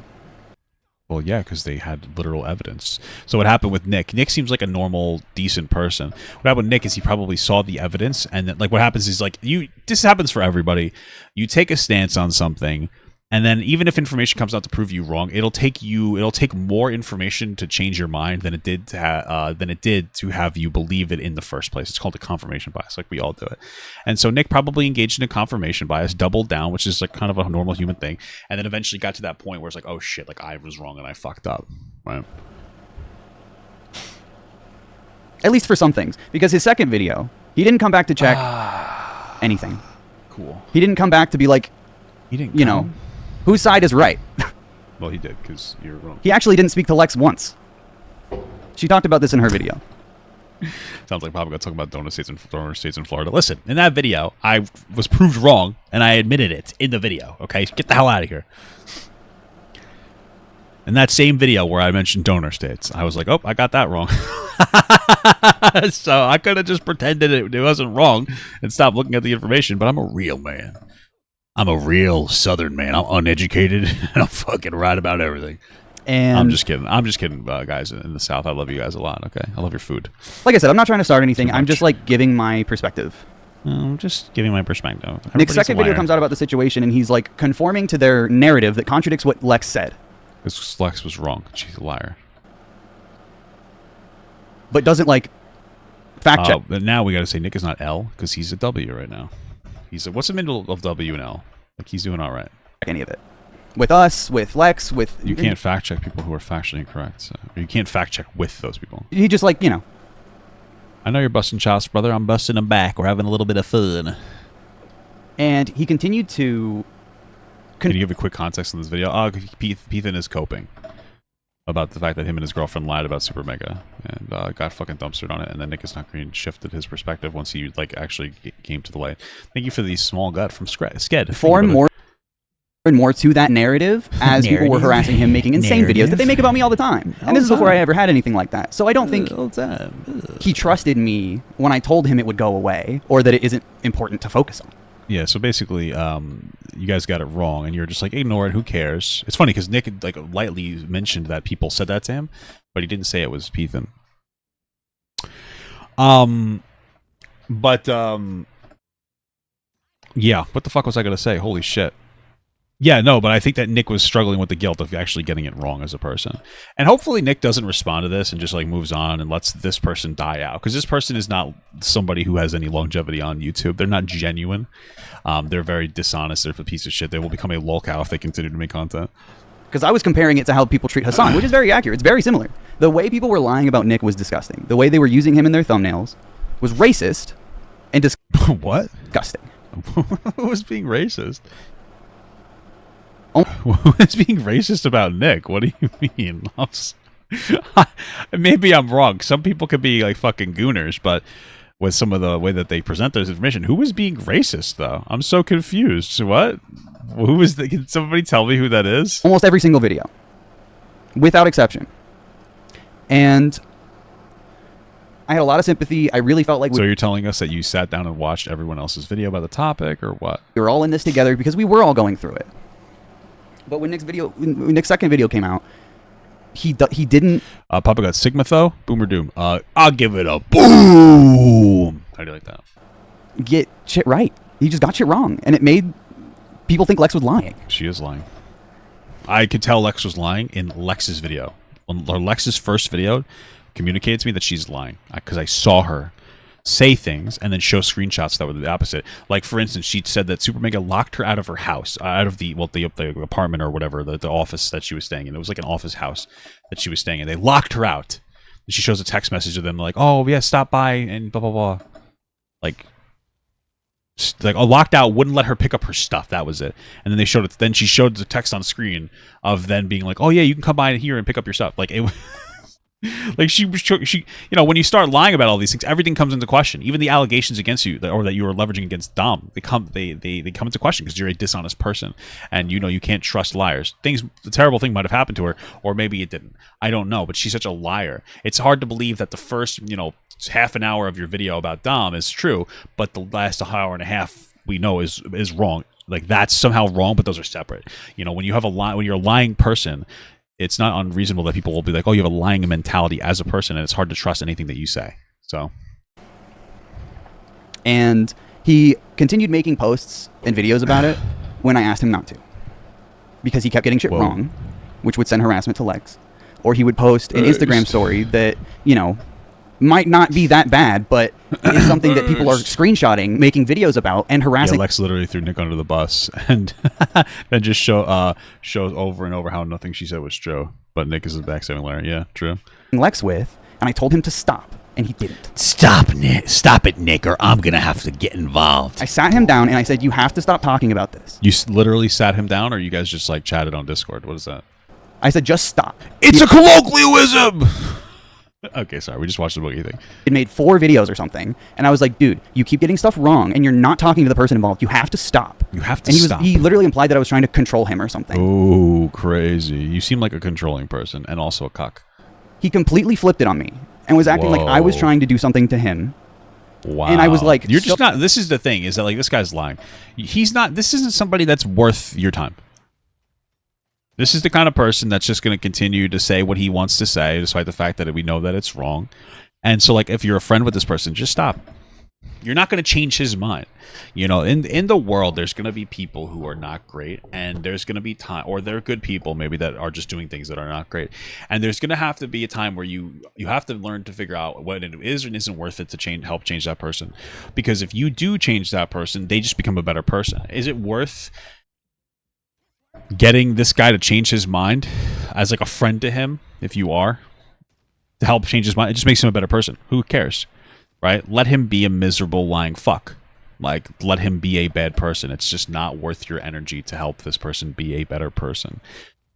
Well, yeah, because they had literal evidence. So what happened with Nick? Nick seems like a normal, decent person. What happened with Nick is he probably saw the evidence, and then, like, what happens is, like, this happens for everybody. You take a stance on something, and then even if information comes out to prove you wrong, it'll take more information to change your mind than it did to have you believe it in the first place. It's called a confirmation bias. Like, we all do it. And so Nick probably engaged in a confirmation bias, doubled down, which is like kind of a normal human thing, and then eventually got to that point where it's like, oh shit, like I was wrong and I fucked up. Right? At least for some things, because his second video, he didn't come back to check anything. Cool. He didn't come back to be like, he didn't. Whose side is right? Well, he did, because you're wrong. He actually didn't speak to Lex once. She talked about this in her video. Sounds like Papa got talking about donor states in Florida. Listen, in that video, I was proved wrong, and I admitted it in the video, okay? Get the hell out of here. In that same video where I mentioned donor states, I was like, oh, I got that wrong. So I could have just pretended it wasn't wrong and stopped looking at the information, but I'm a real man. I'm a real Southern man. I'm uneducated, and I'm fucking right about everything. And I'm just kidding. I'm just kidding, guys in the South. I love you guys a lot, okay? I love your food. Like I said, I'm not trying to start anything. I'm just, like, giving my perspective. I'm just giving my perspective. Everybody's Nick's second video comes out about the situation, and he's, like, conforming to their narrative that contradicts what Lex said. Because Lex was wrong. She's a liar. But doesn't, like, fact check. But now we got to say Nick is not L, because he's a W right now. What's the middle of W and L? Like, he's doing all right. Any of it. With us, with Lex, with... You can't fact check people who are factually incorrect. So. You can't fact check with those people. He just, like, I know you're busting chops, brother. I'm busting them back. We're having a little bit of fun. And he continued to... Can you give a quick context on this video? Ethan is coping about the fact that him and his girlfriend lied about Super Mega and got fucking dumpstered on it, and then Nickisnotgreen shifted his perspective once he actually came to the light. Thank you for the small gut from Sked. For more and more to that narrative as people were harassing him, making insane videos that they make about me all the time. And this is before I ever had anything like that. So I don't think he trusted me when I told him it would go away or that it isn't important to focus on. Yeah, so basically, you guys got it wrong, and you're just like, ignore it, who cares? It's funny, because Nick like lightly mentioned that people said that to him, but he didn't say it was Ethan. Yeah, what the fuck was I going to say? Holy shit. Yeah, no, but I think that Nick was struggling with the guilt of actually getting it wrong as a person. And hopefully Nick doesn't respond to this and just like moves on and lets this person die out. Because this person is not somebody who has any longevity on YouTube. They're not genuine. They're very dishonest. They're a piece of shit. They will become a lolcow if they continue to make content. Because I was comparing it to how people treat Hassan, which is very accurate. It's very similar. The way people were lying about Nick was disgusting. The way they were using him in their thumbnails was racist and What? disgusting. Who was being racist? Oh. What is being racist about Nick? What do you mean? Maybe I'm wrong. Some people could be like fucking gooners, but with some of the way that they present this information, who was being racist though? I'm so confused. What? Who was? Can somebody tell me who that is? Almost every single video, without exception. And I had a lot of sympathy. I really felt like so you're telling us that you sat down and watched everyone else's video about the topic, or what? we were all in this together because we were all going through it. But when Nick's second video came out, he didn't. Papa got Sigma though. Boomer Doom. I'll give it a boom. How do you like that? Get shit right. He just got shit wrong, and it made people think Lex was lying. She is lying. I could tell Lex was lying in Lex's video. When Lex's first video communicated to me that she's lying because I saw her say things and then show screenshots that were the opposite. Like, for instance, she said that Super Mega locked her out of her house, out of the apartment or whatever, the office that she was staying in. It was like an office house that she was staying in. They locked her out. And she shows a text message to them like, oh, yeah, stop by and blah, blah, blah. Like locked out, wouldn't let her pick up her stuff. That was it. And then they showed it. Then she showed the text on screen of then being like, oh, yeah, you can come by here and pick up your stuff. Like, it like she, you know, when you start lying about all these things, everything comes into question. Even the allegations against you, or that you are leveraging against Dom, they come into question because you're a dishonest person, and you know you can't trust liars. The terrible thing might have happened to her, or maybe it didn't. I don't know, but she's such a liar. It's hard to believe that the first, half an hour of your video about Dom is true, but the last hour and a half we know is wrong. Like, that's somehow wrong, but those are separate. When you have when you're a lying person, it's not unreasonable that people will be like, oh, you have a lying mentality as a person, and it's hard to trust anything that you say. So, and he continued making posts and videos about it when I asked him not to, because he kept getting shit wrong, which would send harassment to Lex. Or he would post an Instagram story that, might not be that bad, but is something that people are screenshotting, making videos about, and harassing. Yeah, Lex literally threw Nick under the bus, and then just shows over and over how nothing she said was true. But Nick is the backstabbing liar. Yeah, true. Lex with, and I told him to stop, and he didn't. Stop it, Nick, or I'm gonna have to get involved. I sat him down and I said, "You have to stop talking about this." You literally sat him down, or you guys just like chatted on Discord? What is that? I said, "Just stop." It's a colloquialism. Okay, sorry. We just watched the boogie thing. It made 4 videos or something, and I was like, dude, you keep getting stuff wrong, and you're not talking to the person involved. You have to stop. You have to stop. He literally implied that I was trying to control him or something. Oh, crazy. You seem like a controlling person, and also a cuck. He completely flipped it on me, and was acting like I was trying to do something to him. Wow. And I was like... You're just not... This is the thing, is that, like, this guy's lying. He's not... This isn't somebody that's worth your time. This is the kind of person that's just going to continue to say what he wants to say, despite the fact that we know that it's wrong. And so, like, if you're a friend with this person, just stop. You're not going to change his mind. In the world, there's going to be people who are not great, and there's going to be time, or they're good people maybe that are just doing things that are not great. And there's going to have to be a time where you have to learn to figure out what it is and isn't worth it to help change that person. Because if you do change that person, they just become a better person. Is it worth getting this guy to change his mind as like a friend to him, if you are, to help change his mind? It just makes him a better person. Who cares, right? Let him be a miserable lying fuck. Like, let him be a bad person. It's just not worth your energy to help this person be a better person,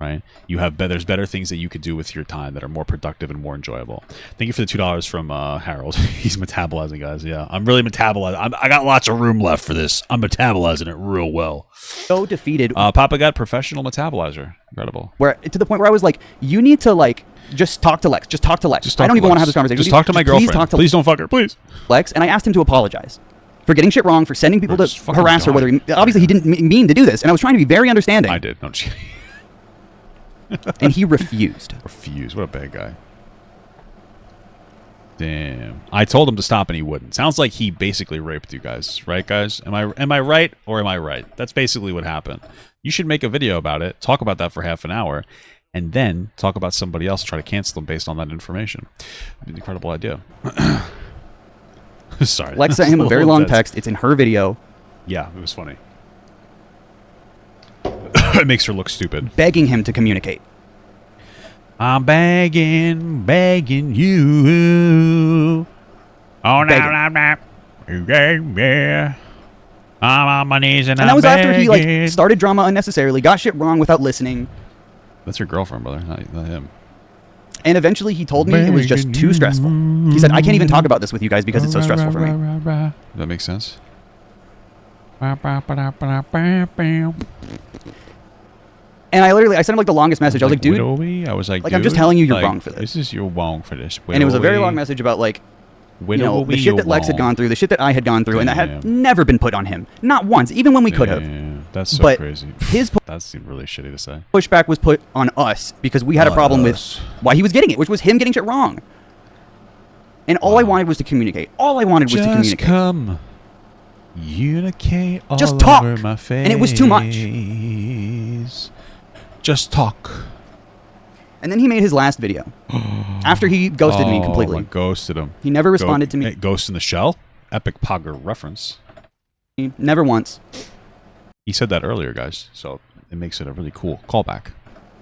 right? There's better things that you could do with your time that are more productive and more enjoyable. Thank you for the $2 from Harold. He's metabolizing, guys. Yeah, I'm really metabolizing. I got lots of room left for this. I'm metabolizing it real well. So defeated. Papa got professional metabolizer. Incredible. To the point where I was like, you need to like just talk to Lex. Just talk to Lex. I don't even want to have this conversation. Just talk to my girlfriend. Please don't fuck her, please. Lex, and I asked him to apologize for getting shit wrong, for sending people to harass her. Obviously he didn't mean to do this, and I was trying to be very understanding. I did. No, and he refused. What a bad guy. Damn. I told him to stop and he wouldn't. Sounds like he basically raped you guys, right, guys? Am I right or am I right? That's basically what happened. You should make a video about it, talk about that for half an hour, and then talk about somebody else, try to cancel them based on that information. An incredible idea. Sorry. Lex sent him a very long text. It's in her video. Yeah, it was funny. It makes her look stupid. Begging him to communicate. I'm begging you. Oh, no. Yeah. I'm on my knees and that was after he like started drama unnecessarily, got shit wrong without listening. That's your girlfriend, brother, not him. And eventually he told me it was just too stressful. He said, I can't even talk about this with you guys because it's so stressful for me. Does that make sense? And I sent him like the longest message. I was like, dude, I was like, I'm just telling you you're wrong for this. You're wrong for this. And it was a very long message about like, the shit that Lex had gone through, the shit that I had gone through, and that had never been put on him. Not once, even when we could have. That's so crazy. That seemed really shitty to say. Pushback was put on us because we had a problem with why he was getting it, which was him getting shit wrong. And all I wanted was to communicate. All I wanted was to communicate. Come. Unicate all just talk. Over my face. And it was too much. Just talk. And then he made his last video. After he ghosted me completely. Ghosted him. He never responded to me. Ghost in the Shell? Epic Pogger reference. Never once. He said that earlier, guys. So it makes it a really cool callback.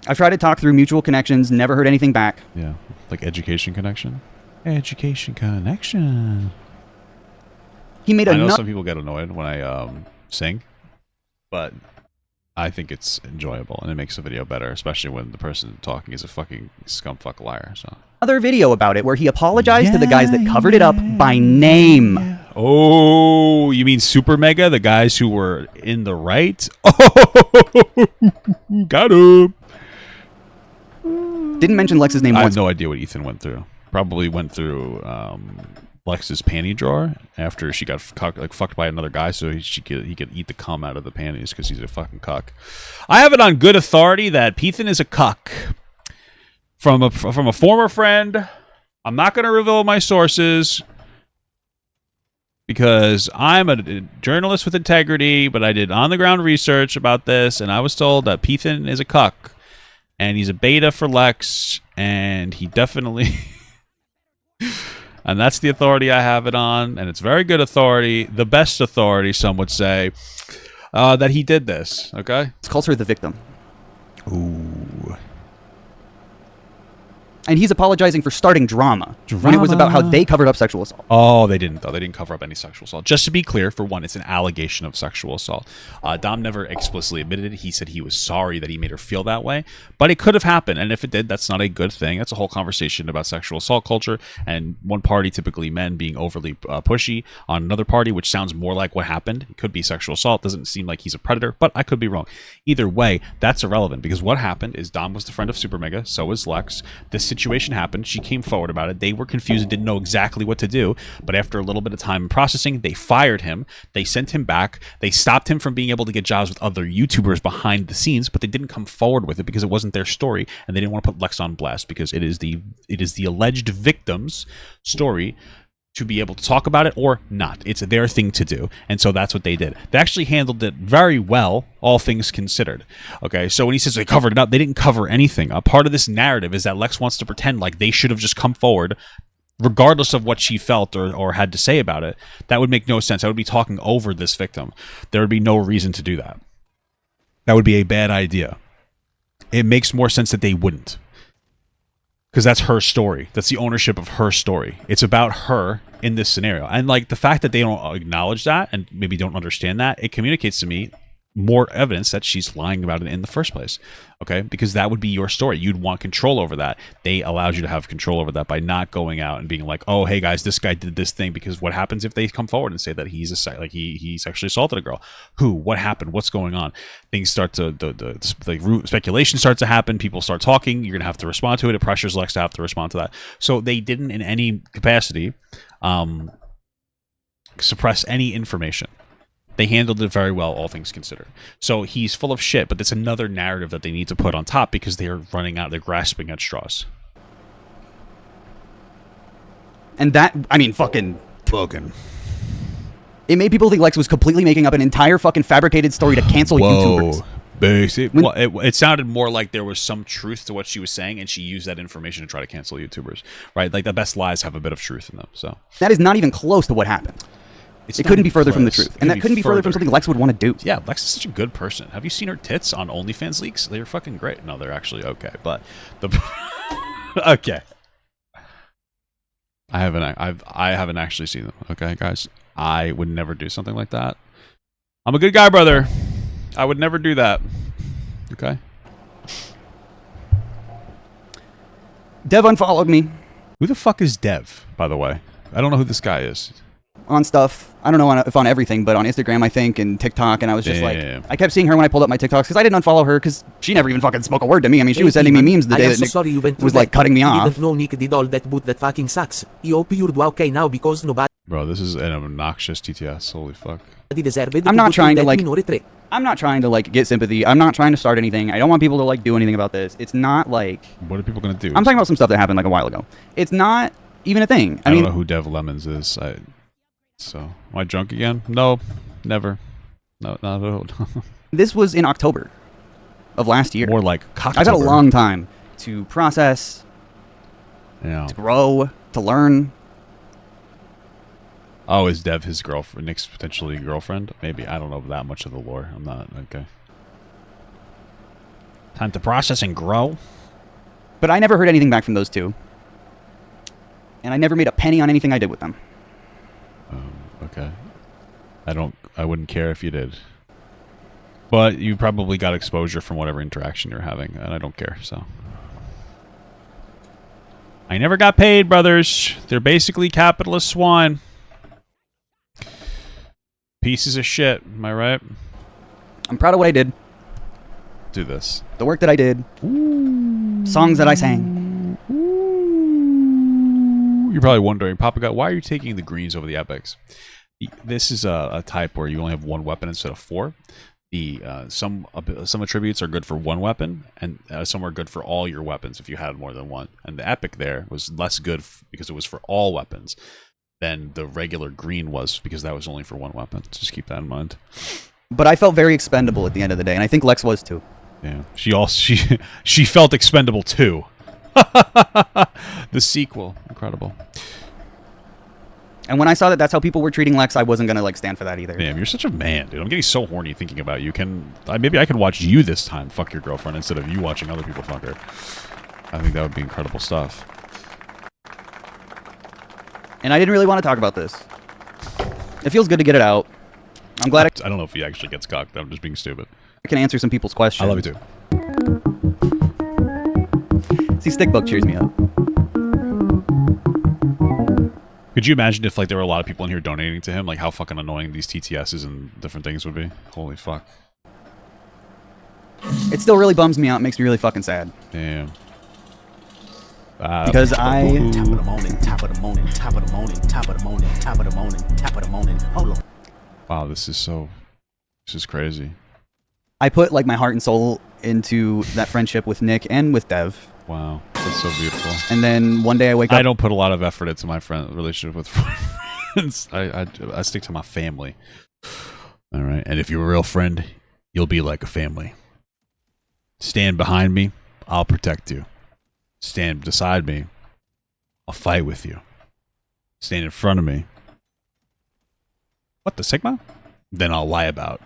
I've tried to talk through mutual connections. Never heard anything back. Yeah. Like education connection? Education connection. He made I know some people get annoyed when I sing. But I think it's enjoyable, and it makes the video better, especially when the person talking is a fucking scumfuck liar. So another video about it where he apologized to the guys that covered it up by name. Yeah. Oh, you mean Super Mega, the guys who were in the right? Oh, got him. Didn't mention Lex's name once. I have no idea what Ethan went through. Probably went through Lex's panty drawer after she got fucked by another guy, so he could eat the cum out of the panties because he's a fucking cuck. I have it on good authority that Ethan is a cuck from a former friend. I'm not going to reveal my sources because I'm a journalist with integrity, but I did on the ground research about this, and I was told that Ethan is a cuck, and he's a beta for Lex, and he definitely. And that's the authority I have it on, and it's very good authority, the best authority, some would say, that he did this, okay? It's calls her the victim. Ooh. And he's apologizing for starting drama when it was about how they covered up sexual assault. Oh, they didn't, though. They didn't cover up any sexual assault. Just to be clear, for one, it's an allegation of sexual assault. Dom never explicitly admitted it. He said he was sorry that he made her feel that way. But it could have happened. And if it did, that's not a good thing. That's a whole conversation about sexual assault culture and one party, typically men, being overly pushy on another party, which sounds more like what happened. It could be sexual assault. Doesn't seem like he's a predator, but I could be wrong. Either way, that's irrelevant because what happened is Dom was the friend of Super Mega. So was Lex. This situation happened. She came forward about it. They were confused and didn't know exactly what to do. But after a little bit of time and processing, they fired him. They sent him back. They stopped him from being able to get jobs with other YouTubers behind the scenes, but they didn't come forward with it because it wasn't their story, and they didn't want to put Lex on blast because it is the alleged victim's story to be able to talk about it or not. It's their thing to do. And so that's what they did. They actually handled it very well, all things considered. Okay, so when he says they covered it up, they didn't cover anything. A part of this narrative is that Lex wants to pretend like they should have just come forward regardless of what she felt or had to say about it. That would make no sense. I would be talking over this victim. There would be no reason to do that. That would be a bad idea. It makes more sense that they wouldn't. Because that's her story. That's the ownership of her story. It's about her in this scenario. And like the fact that they don't acknowledge that and maybe don't understand that, it communicates to me more evidence that she's lying about it in the first place. Okay? Because that would be your story. You'd want control over that. They allowed you to have control over that by not going out and being like, oh, hey guys, this guy did this thing. Because what happens if they come forward and say that he sexually assaulted a girl? Who? What happened? What's going on? Things start to, the speculation starts to happen. People start talking. You're going to have to respond to it. It pressures Lex to have to respond to that. So they didn't in any capacity suppress any information. They handled it very well, all things considered. So he's full of shit, but that's another narrative that they need to put on top because they are running out, they're grasping at straws. And that, I mean, fucking. It made people think Lex was completely making up an entire fucking fabricated story to cancel YouTubers. Basically, well, it sounded more like there was some truth to what she was saying, and she used that information to try to cancel YouTubers, right? Like the best lies have a bit of truth in them. So that is not even close to what happened. It couldn't be further from the truth, and that couldn't be further from something Lex would want to do. Yeah, Lex is such a good person. Have you seen her tits on OnlyFans leaks? They're fucking great. No, they're actually okay, but the okay. I haven't actually seen them. Okay, guys, I would never do something like that. I'm a good guy, brother. I would never do that. Okay. Dev unfollowed me. Who the fuck is Dev, by the way? I don't know who this guy is. On stuff. I don't know if on everything, but on Instagram, I think, and TikTok, and I was just like, I kept seeing her when I pulled up my TikToks, because I didn't unfollow her, because she never even fucking spoke a word to me. I mean, she was sending me memes the day that Nick was, like, cutting me off. I didn't know Nick did all that, but that fucking sucks. I hope you're okay now, because nobody... Bro, this is an obnoxious TTS. Holy fuck. deserved it. I'm not trying to, like... I'm not trying to, like, get sympathy. I'm not trying to start anything. I don't want people to, like, do anything about this. It's not, like... What are people gonna do? I'm talking about some stuff that happened, like, a while ago. It's not even a thing. I don't know who Dev Lemons is. So, am I drunk again? No, never. No, not at all. This was in October of last year. More like Cocktober. I've had a long time to process, to grow, to learn. Oh, is Dev his girlfriend? Nick's potentially girlfriend? Maybe. I don't know that much of the lore. I'm not. Okay. Time to process and grow. But I never heard anything back from those two. And I never made a penny on anything I did with them. Okay. I wouldn't care if you did. But you probably got exposure from whatever interaction you're having, and I don't care, so. I never got paid, brothers. They're basically capitalist swine. Pieces of shit, am I right? I'm proud of what I did. Do this. The work that I did. Ooh. Songs that I sang. Ooh. You're probably wondering, Papa God, why are you taking the greens over the epics? This is a type where you only have one weapon instead of four. Some attributes are good for one weapon, and some are good for all your weapons if you had more than one. And the epic there was less good because it was for all weapons than the regular green was because that was only for one weapon. So just keep that in mind. But I felt very expendable at the end of the day, and I think Lex was too. Yeah, she felt expendable too. The sequel, incredible. And when I saw that that's how people were treating Lex, I wasn't gonna like stand for that either. Damn, you're such a man, dude. I'm getting so horny thinking about you. Maybe I can watch you this time fuck your girlfriend instead of you watching other people fuck her. I think that would be incredible stuff. And I didn't really want to talk about this. It feels good to get it out. I'm glad I don't know if he actually gets cocked. I'm just being stupid. I can answer some people's questions. I love you too. See, Stickbug cheers me up. Could you imagine if like there were a lot of people in here donating to him? Like how fucking annoying these TTSs and different things would be. Holy fuck. It still really bums me out. Makes me really fucking sad. Damn. Because I... Top of the morning, top of the morning, top of the morning, top of the morning, top of the morning, top of the morning. Hold on. Wow, this is crazy. I put like my heart and soul into that friendship with Nick and with Dev. Wow, that's so beautiful. And then one day I wake up... I don't put a lot of effort into my relationship with friends. I stick to my family. All right, and if you're a real friend, you'll be like a family. Stand behind me, I'll protect you. Stand beside me, I'll fight with you. Stand in front of me. What, the Sigma? Then I'll lie about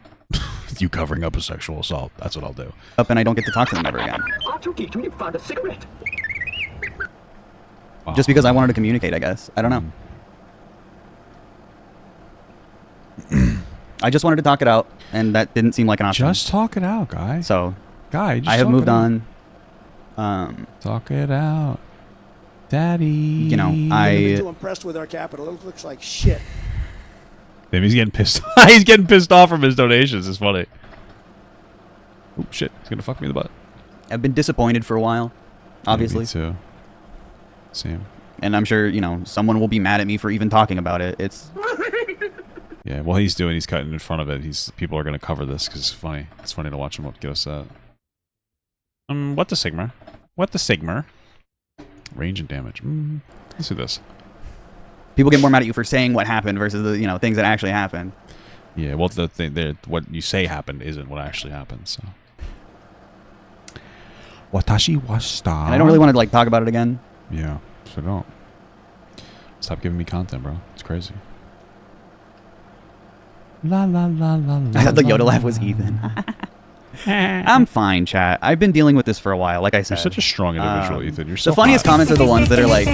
you covering up a sexual assault. That's what I'll do. Up and I don't get to talk to them ever again. Found a cigarette. Wow. Just because I wanted to communicate, I guess. I don't know. I just wanted to talk it out, and that didn't seem like an option. Just talk it out, guy. So, just I have moved on. Talk it out, Daddy. You know, I'm too impressed with our capital. It looks like shit. Maybe he's getting pissed. He's getting pissed off from his donations. It's funny. Oh shit! He's gonna fuck me in the butt. I've been disappointed for a while, obviously. Me too. Same. And I'm sure, you know, someone will be mad at me for even talking about it. It's... Yeah, well, he's cutting in front of it. People are going to cover this because it's funny. It's funny to watch him get upset. What the Sigma? What the Sigma? Range and damage. Let's do this. People get more mad at you for saying what happened versus the, you know, things that actually happened. Yeah, well, the thing, what you say happened isn't what actually happened, so... Watashi washita. And I don't really want to like talk about it again. Yeah, so don't. Stop giving me content, bro. It's crazy. La la la la la. I thought the Yoda laugh was Ethan. I'm fine, chat. I've been dealing with this for a while. Like I said, You're such a strong individual, Ethan. You're so the funniest hot. comments are the ones that are like.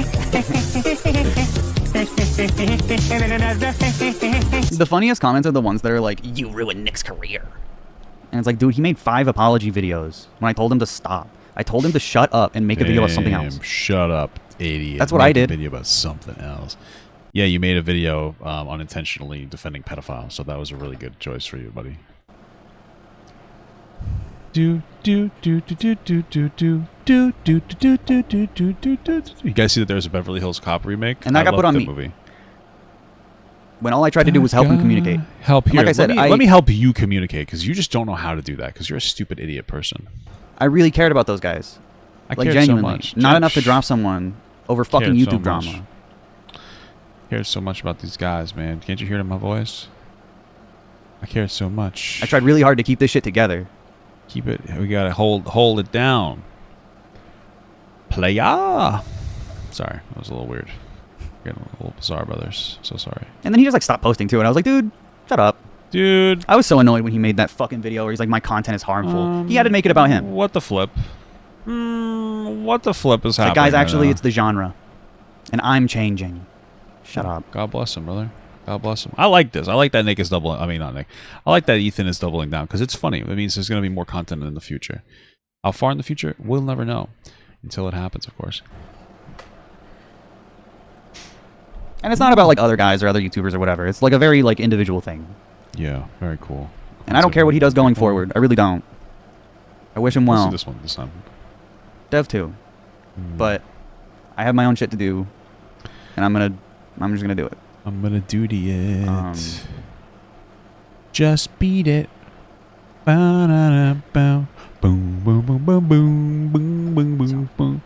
The funniest comments are the ones that are like, "You ruined Nick's career," and it's like, dude, he made 5 apology videos when I told him to stop. I told him to shut up and make a video about something else. Shut up, idiot. That's what I did. A video about something else. Yeah, you made a video unintentionally defending pedophiles, so that was a really good choice for you, buddy. You guys see that there's a Beverly Hills Cop remake? And that got put on that me. Movie. When all I tried to do was help him communicate. Help here. Like I said, let me help you communicate, because you just don't know how to do that, because you're a stupid idiot person. I really cared about those guys. I like, cared genuinely. so much. Not enough to drop someone over fucking Cared so YouTube much. drama. I cared so much about these guys, man. Can't you hear it in my voice? I cared so much. I tried really hard to keep this shit together. Keep it. We gotta hold it down. Playa. Sorry, that was a little weird. Getting a little bizarre, brothers. So sorry. And then he just like stopped posting too, and I was like, dude, shut up. Dude. I was so annoyed when he made that fucking video where he's like, my content is harmful. He had to make it about him. What the flip? What the flip is happening? Like, guys, right actually, now? it's the genre, and I'm changing. Shut up. God bless him, brother. God bless him. I like this. I like that Nick is doubling. I mean, not Nick. I like that Ethan is doubling down, because it's funny. It means there's going to be more content in the future. How far in the future? We'll never know until it happens, of course. And it's not about like other guys or other YouTubers or whatever. It's like a very like individual thing. Yeah, very cool. And I don't care what he does going forward. I really don't. I wish him We'll well. see this one this time. Dev too. But I have my own shit to do, and I'm just gonna do it. I'm gonna duty it. Just beat it. Ba-da-da-bow. Boom, boom, boom, boom, boom, boom, boom, boom, boom.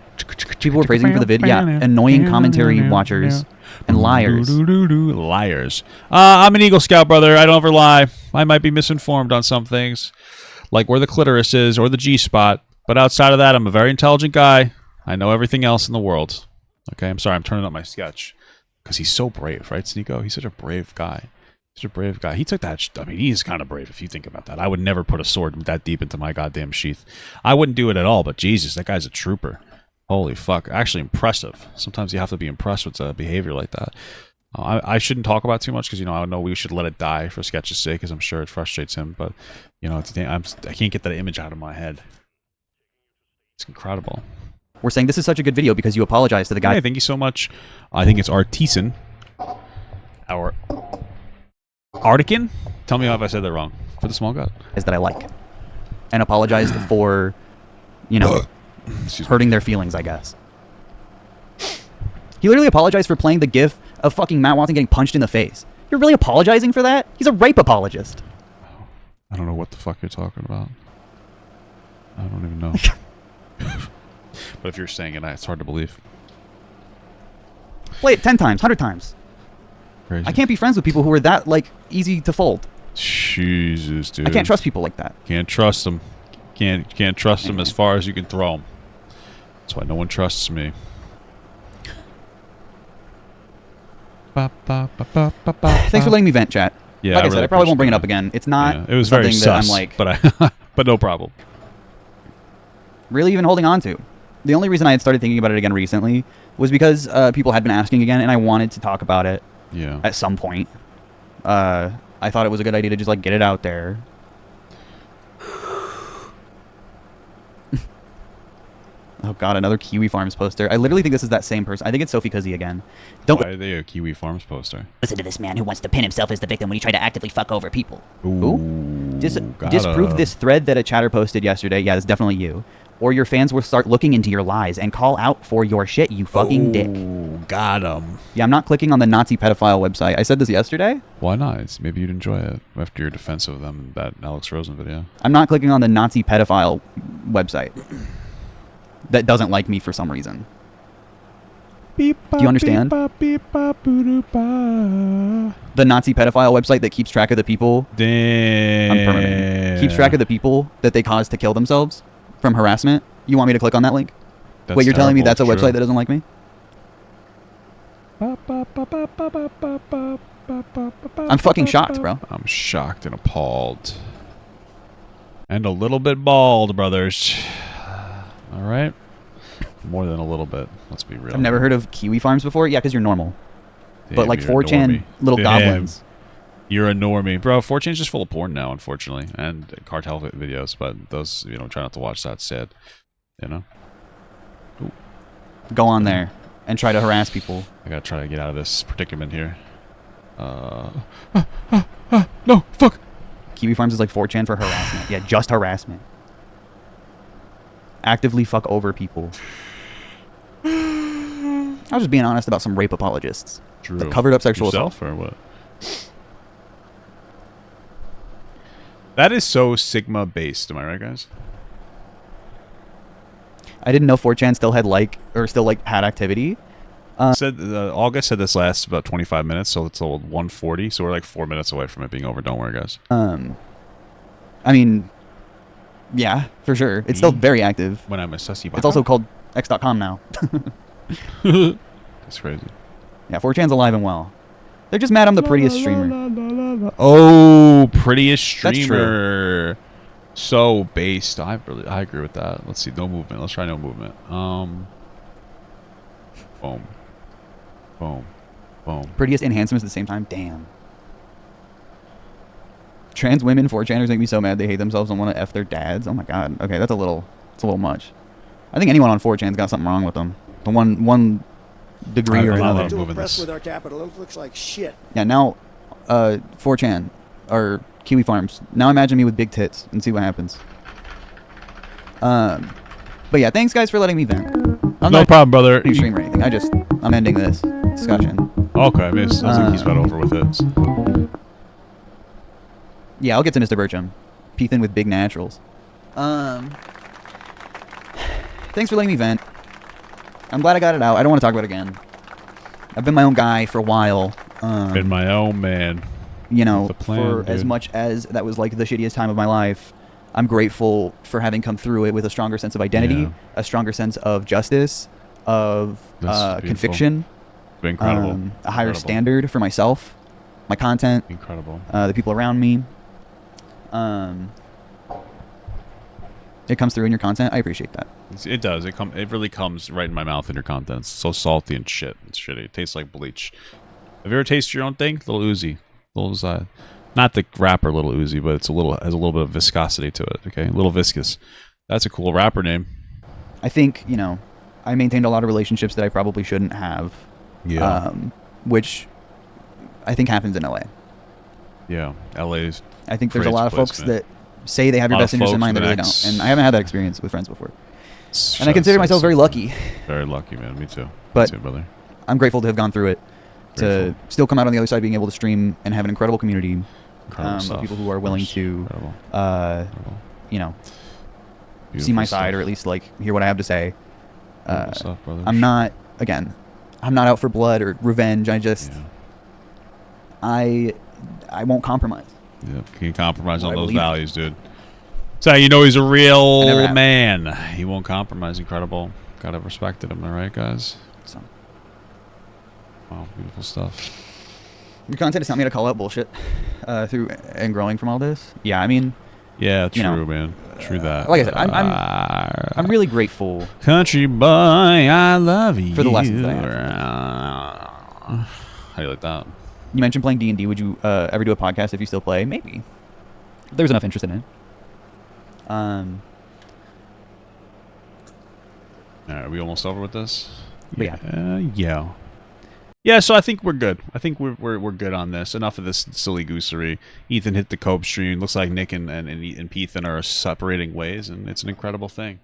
People were praising me for the vid. Yeah, annoying commentary watchers and liars. Liars. I'm an Eagle Scout, brother. I don't ever lie. I might be misinformed on some things, like where the clitoris is or the G-spot. But outside of that, I'm a very intelligent guy. I know everything else in the world. Okay, I'm sorry. I'm turning up my sketch because he's so brave, right, Sneeko? He's such a brave guy. Such a brave guy. He took that. I mean, he's kind of brave if you think about that. I would never put a sword that deep into my goddamn sheath. I wouldn't do it at all. But Jesus, that guy's a trooper. Holy fuck. Actually impressive. Sometimes you have to be impressed with behavior like that. I shouldn't talk about too much because, you know, I know we should let it die for sketch's sake because I'm sure it frustrates him. But, you know, I can't get that image out of my head. It's incredible. We're saying this is such a good video because you apologized to the guy. Hey, thank you so much. I think it's Artisan. Our Artican? Tell me if I said that wrong. For the small god. Is that I like. And apologized for, you know, hurting their feelings, I guess. He literally apologized for playing the gif of fucking Matt Watson getting punched in the face. You're really apologizing for that? He's a rape apologist. I don't know what the fuck you're talking about. I don't even know. But if you're saying it, it's hard to believe. Play it 10 times, 100 times. Crazy. I can't be friends with people who are that, like, easy to fold. Jesus, dude. I can't trust people like that. Can't trust them. Can't trust them as far as you can throw them. That's why no one trusts me. Thanks for letting me vent, chat. Yeah, like I said, really I probably won't bring it appreciate up again. It's not Yeah, it was something very that sus, I'm like, but no problem. really even holding on to. The only reason I had started thinking about it again recently was because people had been asking again, and I wanted to talk about it. Yeah. At some point. I thought it was a good idea to just like get it out there. Oh god, another Kiwi Farms poster. I literally think this is that same person. I think it's Sophie Cuzzy again. Why are they a Kiwi Farms poster? Listen to this man who wants to pin himself as the victim when he tried to actively fuck over people. Ooh, disprove this thread that a chatter posted yesterday. Yeah, it's definitely you. Or your fans will start looking into your lies and call out for your shit, you fucking dick. Got him. Yeah, I'm not clicking on the Nazi pedophile website. I said this yesterday. Why not? Maybe you'd enjoy it after your defense of them in that Alex Rosen video. I'm not clicking on the Nazi pedophile website. That doesn't like me for some reason. Do you understand? The Nazi pedophile website that keeps track of the people. Damn. I'm permanent. Keeps track of the people that they caused to kill themselves from harassment. You want me to click on that link? That's Wait, you're telling me that's a terrible. website that doesn't like me? I'm fucking shocked, bro. I'm shocked and appalled. And a little bit bald, brothers. All right. More than a little bit. Let's be real. I've never heard of kiwi farms before. Yeah, because you're normal. Damn, But like you're a 4chan normie. little Damn. goblins. You're a normie. Bro, 4chan's just full of porn now, unfortunately. And cartel videos. But those, try not to watch that. Sad. Ooh. Go on there and try to harass people. I gotta try to get out of this predicament here. No, fuck. Kiwi Farms is like 4chan for harassment. Yeah, just harassment. Actively fuck over people. I was just being honest about some rape apologists. Drew. The covered up sexual Yourself assault. or what? That is so Sigma based, am I right, guys? I didn't know 4chan still had had activity. Said August said this lasts about 25 minutes, so it's 1:40. So we're like 4 minutes away from it being over. Don't worry, guys. I mean, yeah, for sure. It's still very active. When I'm a sussy. It's also called x.com now. That's crazy. Yeah, 4chan's alive and well. They're just mad I'm the prettiest streamer. Oh, prettiest That's streamer. So based. I agree with that. Let's see. No movement. Let's try no movement. Boom. Boom. Boom. Prettiest enhancements at the same time. Damn. Trans women 4chaners make me so mad they hate themselves and want to F their dads. Oh my god. Okay, it's a little much. I think anyone on 4chan's got something wrong with them. The one degree or I'm not another. Too moving impressed this. with our capital. It looks like shit. Yeah, now 4chan or Kiwi Farms. Now imagine me with big tits and see what happens. But yeah, thanks guys for letting me vent. I'm No not problem, brother. doing stream or anything. I'm ending this discussion. Okay, I mean, it sounds like he's about over with it. Yeah, I'll get to Mr. Bircham. Peethin with big naturals. Thanks for letting me vent. I'm glad I got it out. I don't want to talk about it again. I've been my own guy for a while. Been my own man. You know, The plan, for as dude. much as that was like the shittiest time of my life, I'm grateful for having come through it with a stronger sense of identity, Yeah. a stronger sense of justice, of That's beautiful. conviction, Been incredible. a higher Incredible. standard for myself, my content, Incredible. the people around me. It comes through in your content. I appreciate that. It does. It really comes right in my mouth in your content. It's so salty and shit. It's shitty. It tastes like bleach. Have you ever tasted your own thing? Little Uzi. Not the rapper Little Uzi, but has a little bit of viscosity to it. Okay, Little Viscous. That's a cool rapper name. I think, I maintained a lot of relationships that I probably shouldn't have. Yeah. Which I think happens in LA. Yeah. LA's. I think there's a Great lot of place, folks man. that say they have your Lot of best interest in folks mind that with really an X. don't. And I haven't had that experience with friends before. And I consider myself very lucky. Very lucky, man. Me too. But Me too, brother. I'm grateful to have gone through it. To Grateful. still come out on the other side being able to stream and have an incredible community Incredible of stuff. people who are willing to, Incredible. see Beautiful my stuff. side or at least like hear what I have to say. Beautiful stuff, brothers. I'm not out for blood or revenge. I just, Yeah. I won't compromise. Yeah, can you compromise What on I those believe in. values, dude? So you know he's a I never real have. man. He won't compromise. Incredible. Gotta respect him, am I right, guys? So Wow, beautiful stuff. your content has taught me to call out bullshit through and growing from all this. Yeah, I mean, Yeah, true, know, man. True that. like I said, I'm really grateful. Country boy, I love you. For the lessons that I How do you like that? You mentioned playing D&D. Would you ever do a podcast if you still play? Maybe. There's enough interest in it. All right, are we almost over with this? But yeah. Yeah. Yeah, so I think we're good. I think we're good on this. Enough of this silly goosery. Ethan hit the Cope stream. Looks like Nick and Ethan are separating ways, and it's an incredible thing.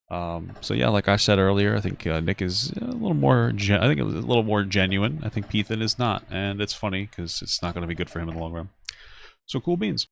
So yeah, like I said earlier, I think Nick is a little more. I think a little more genuine. I think Ethan is not, and it's funny because it's not going to be good for him in the long run. So cool beans.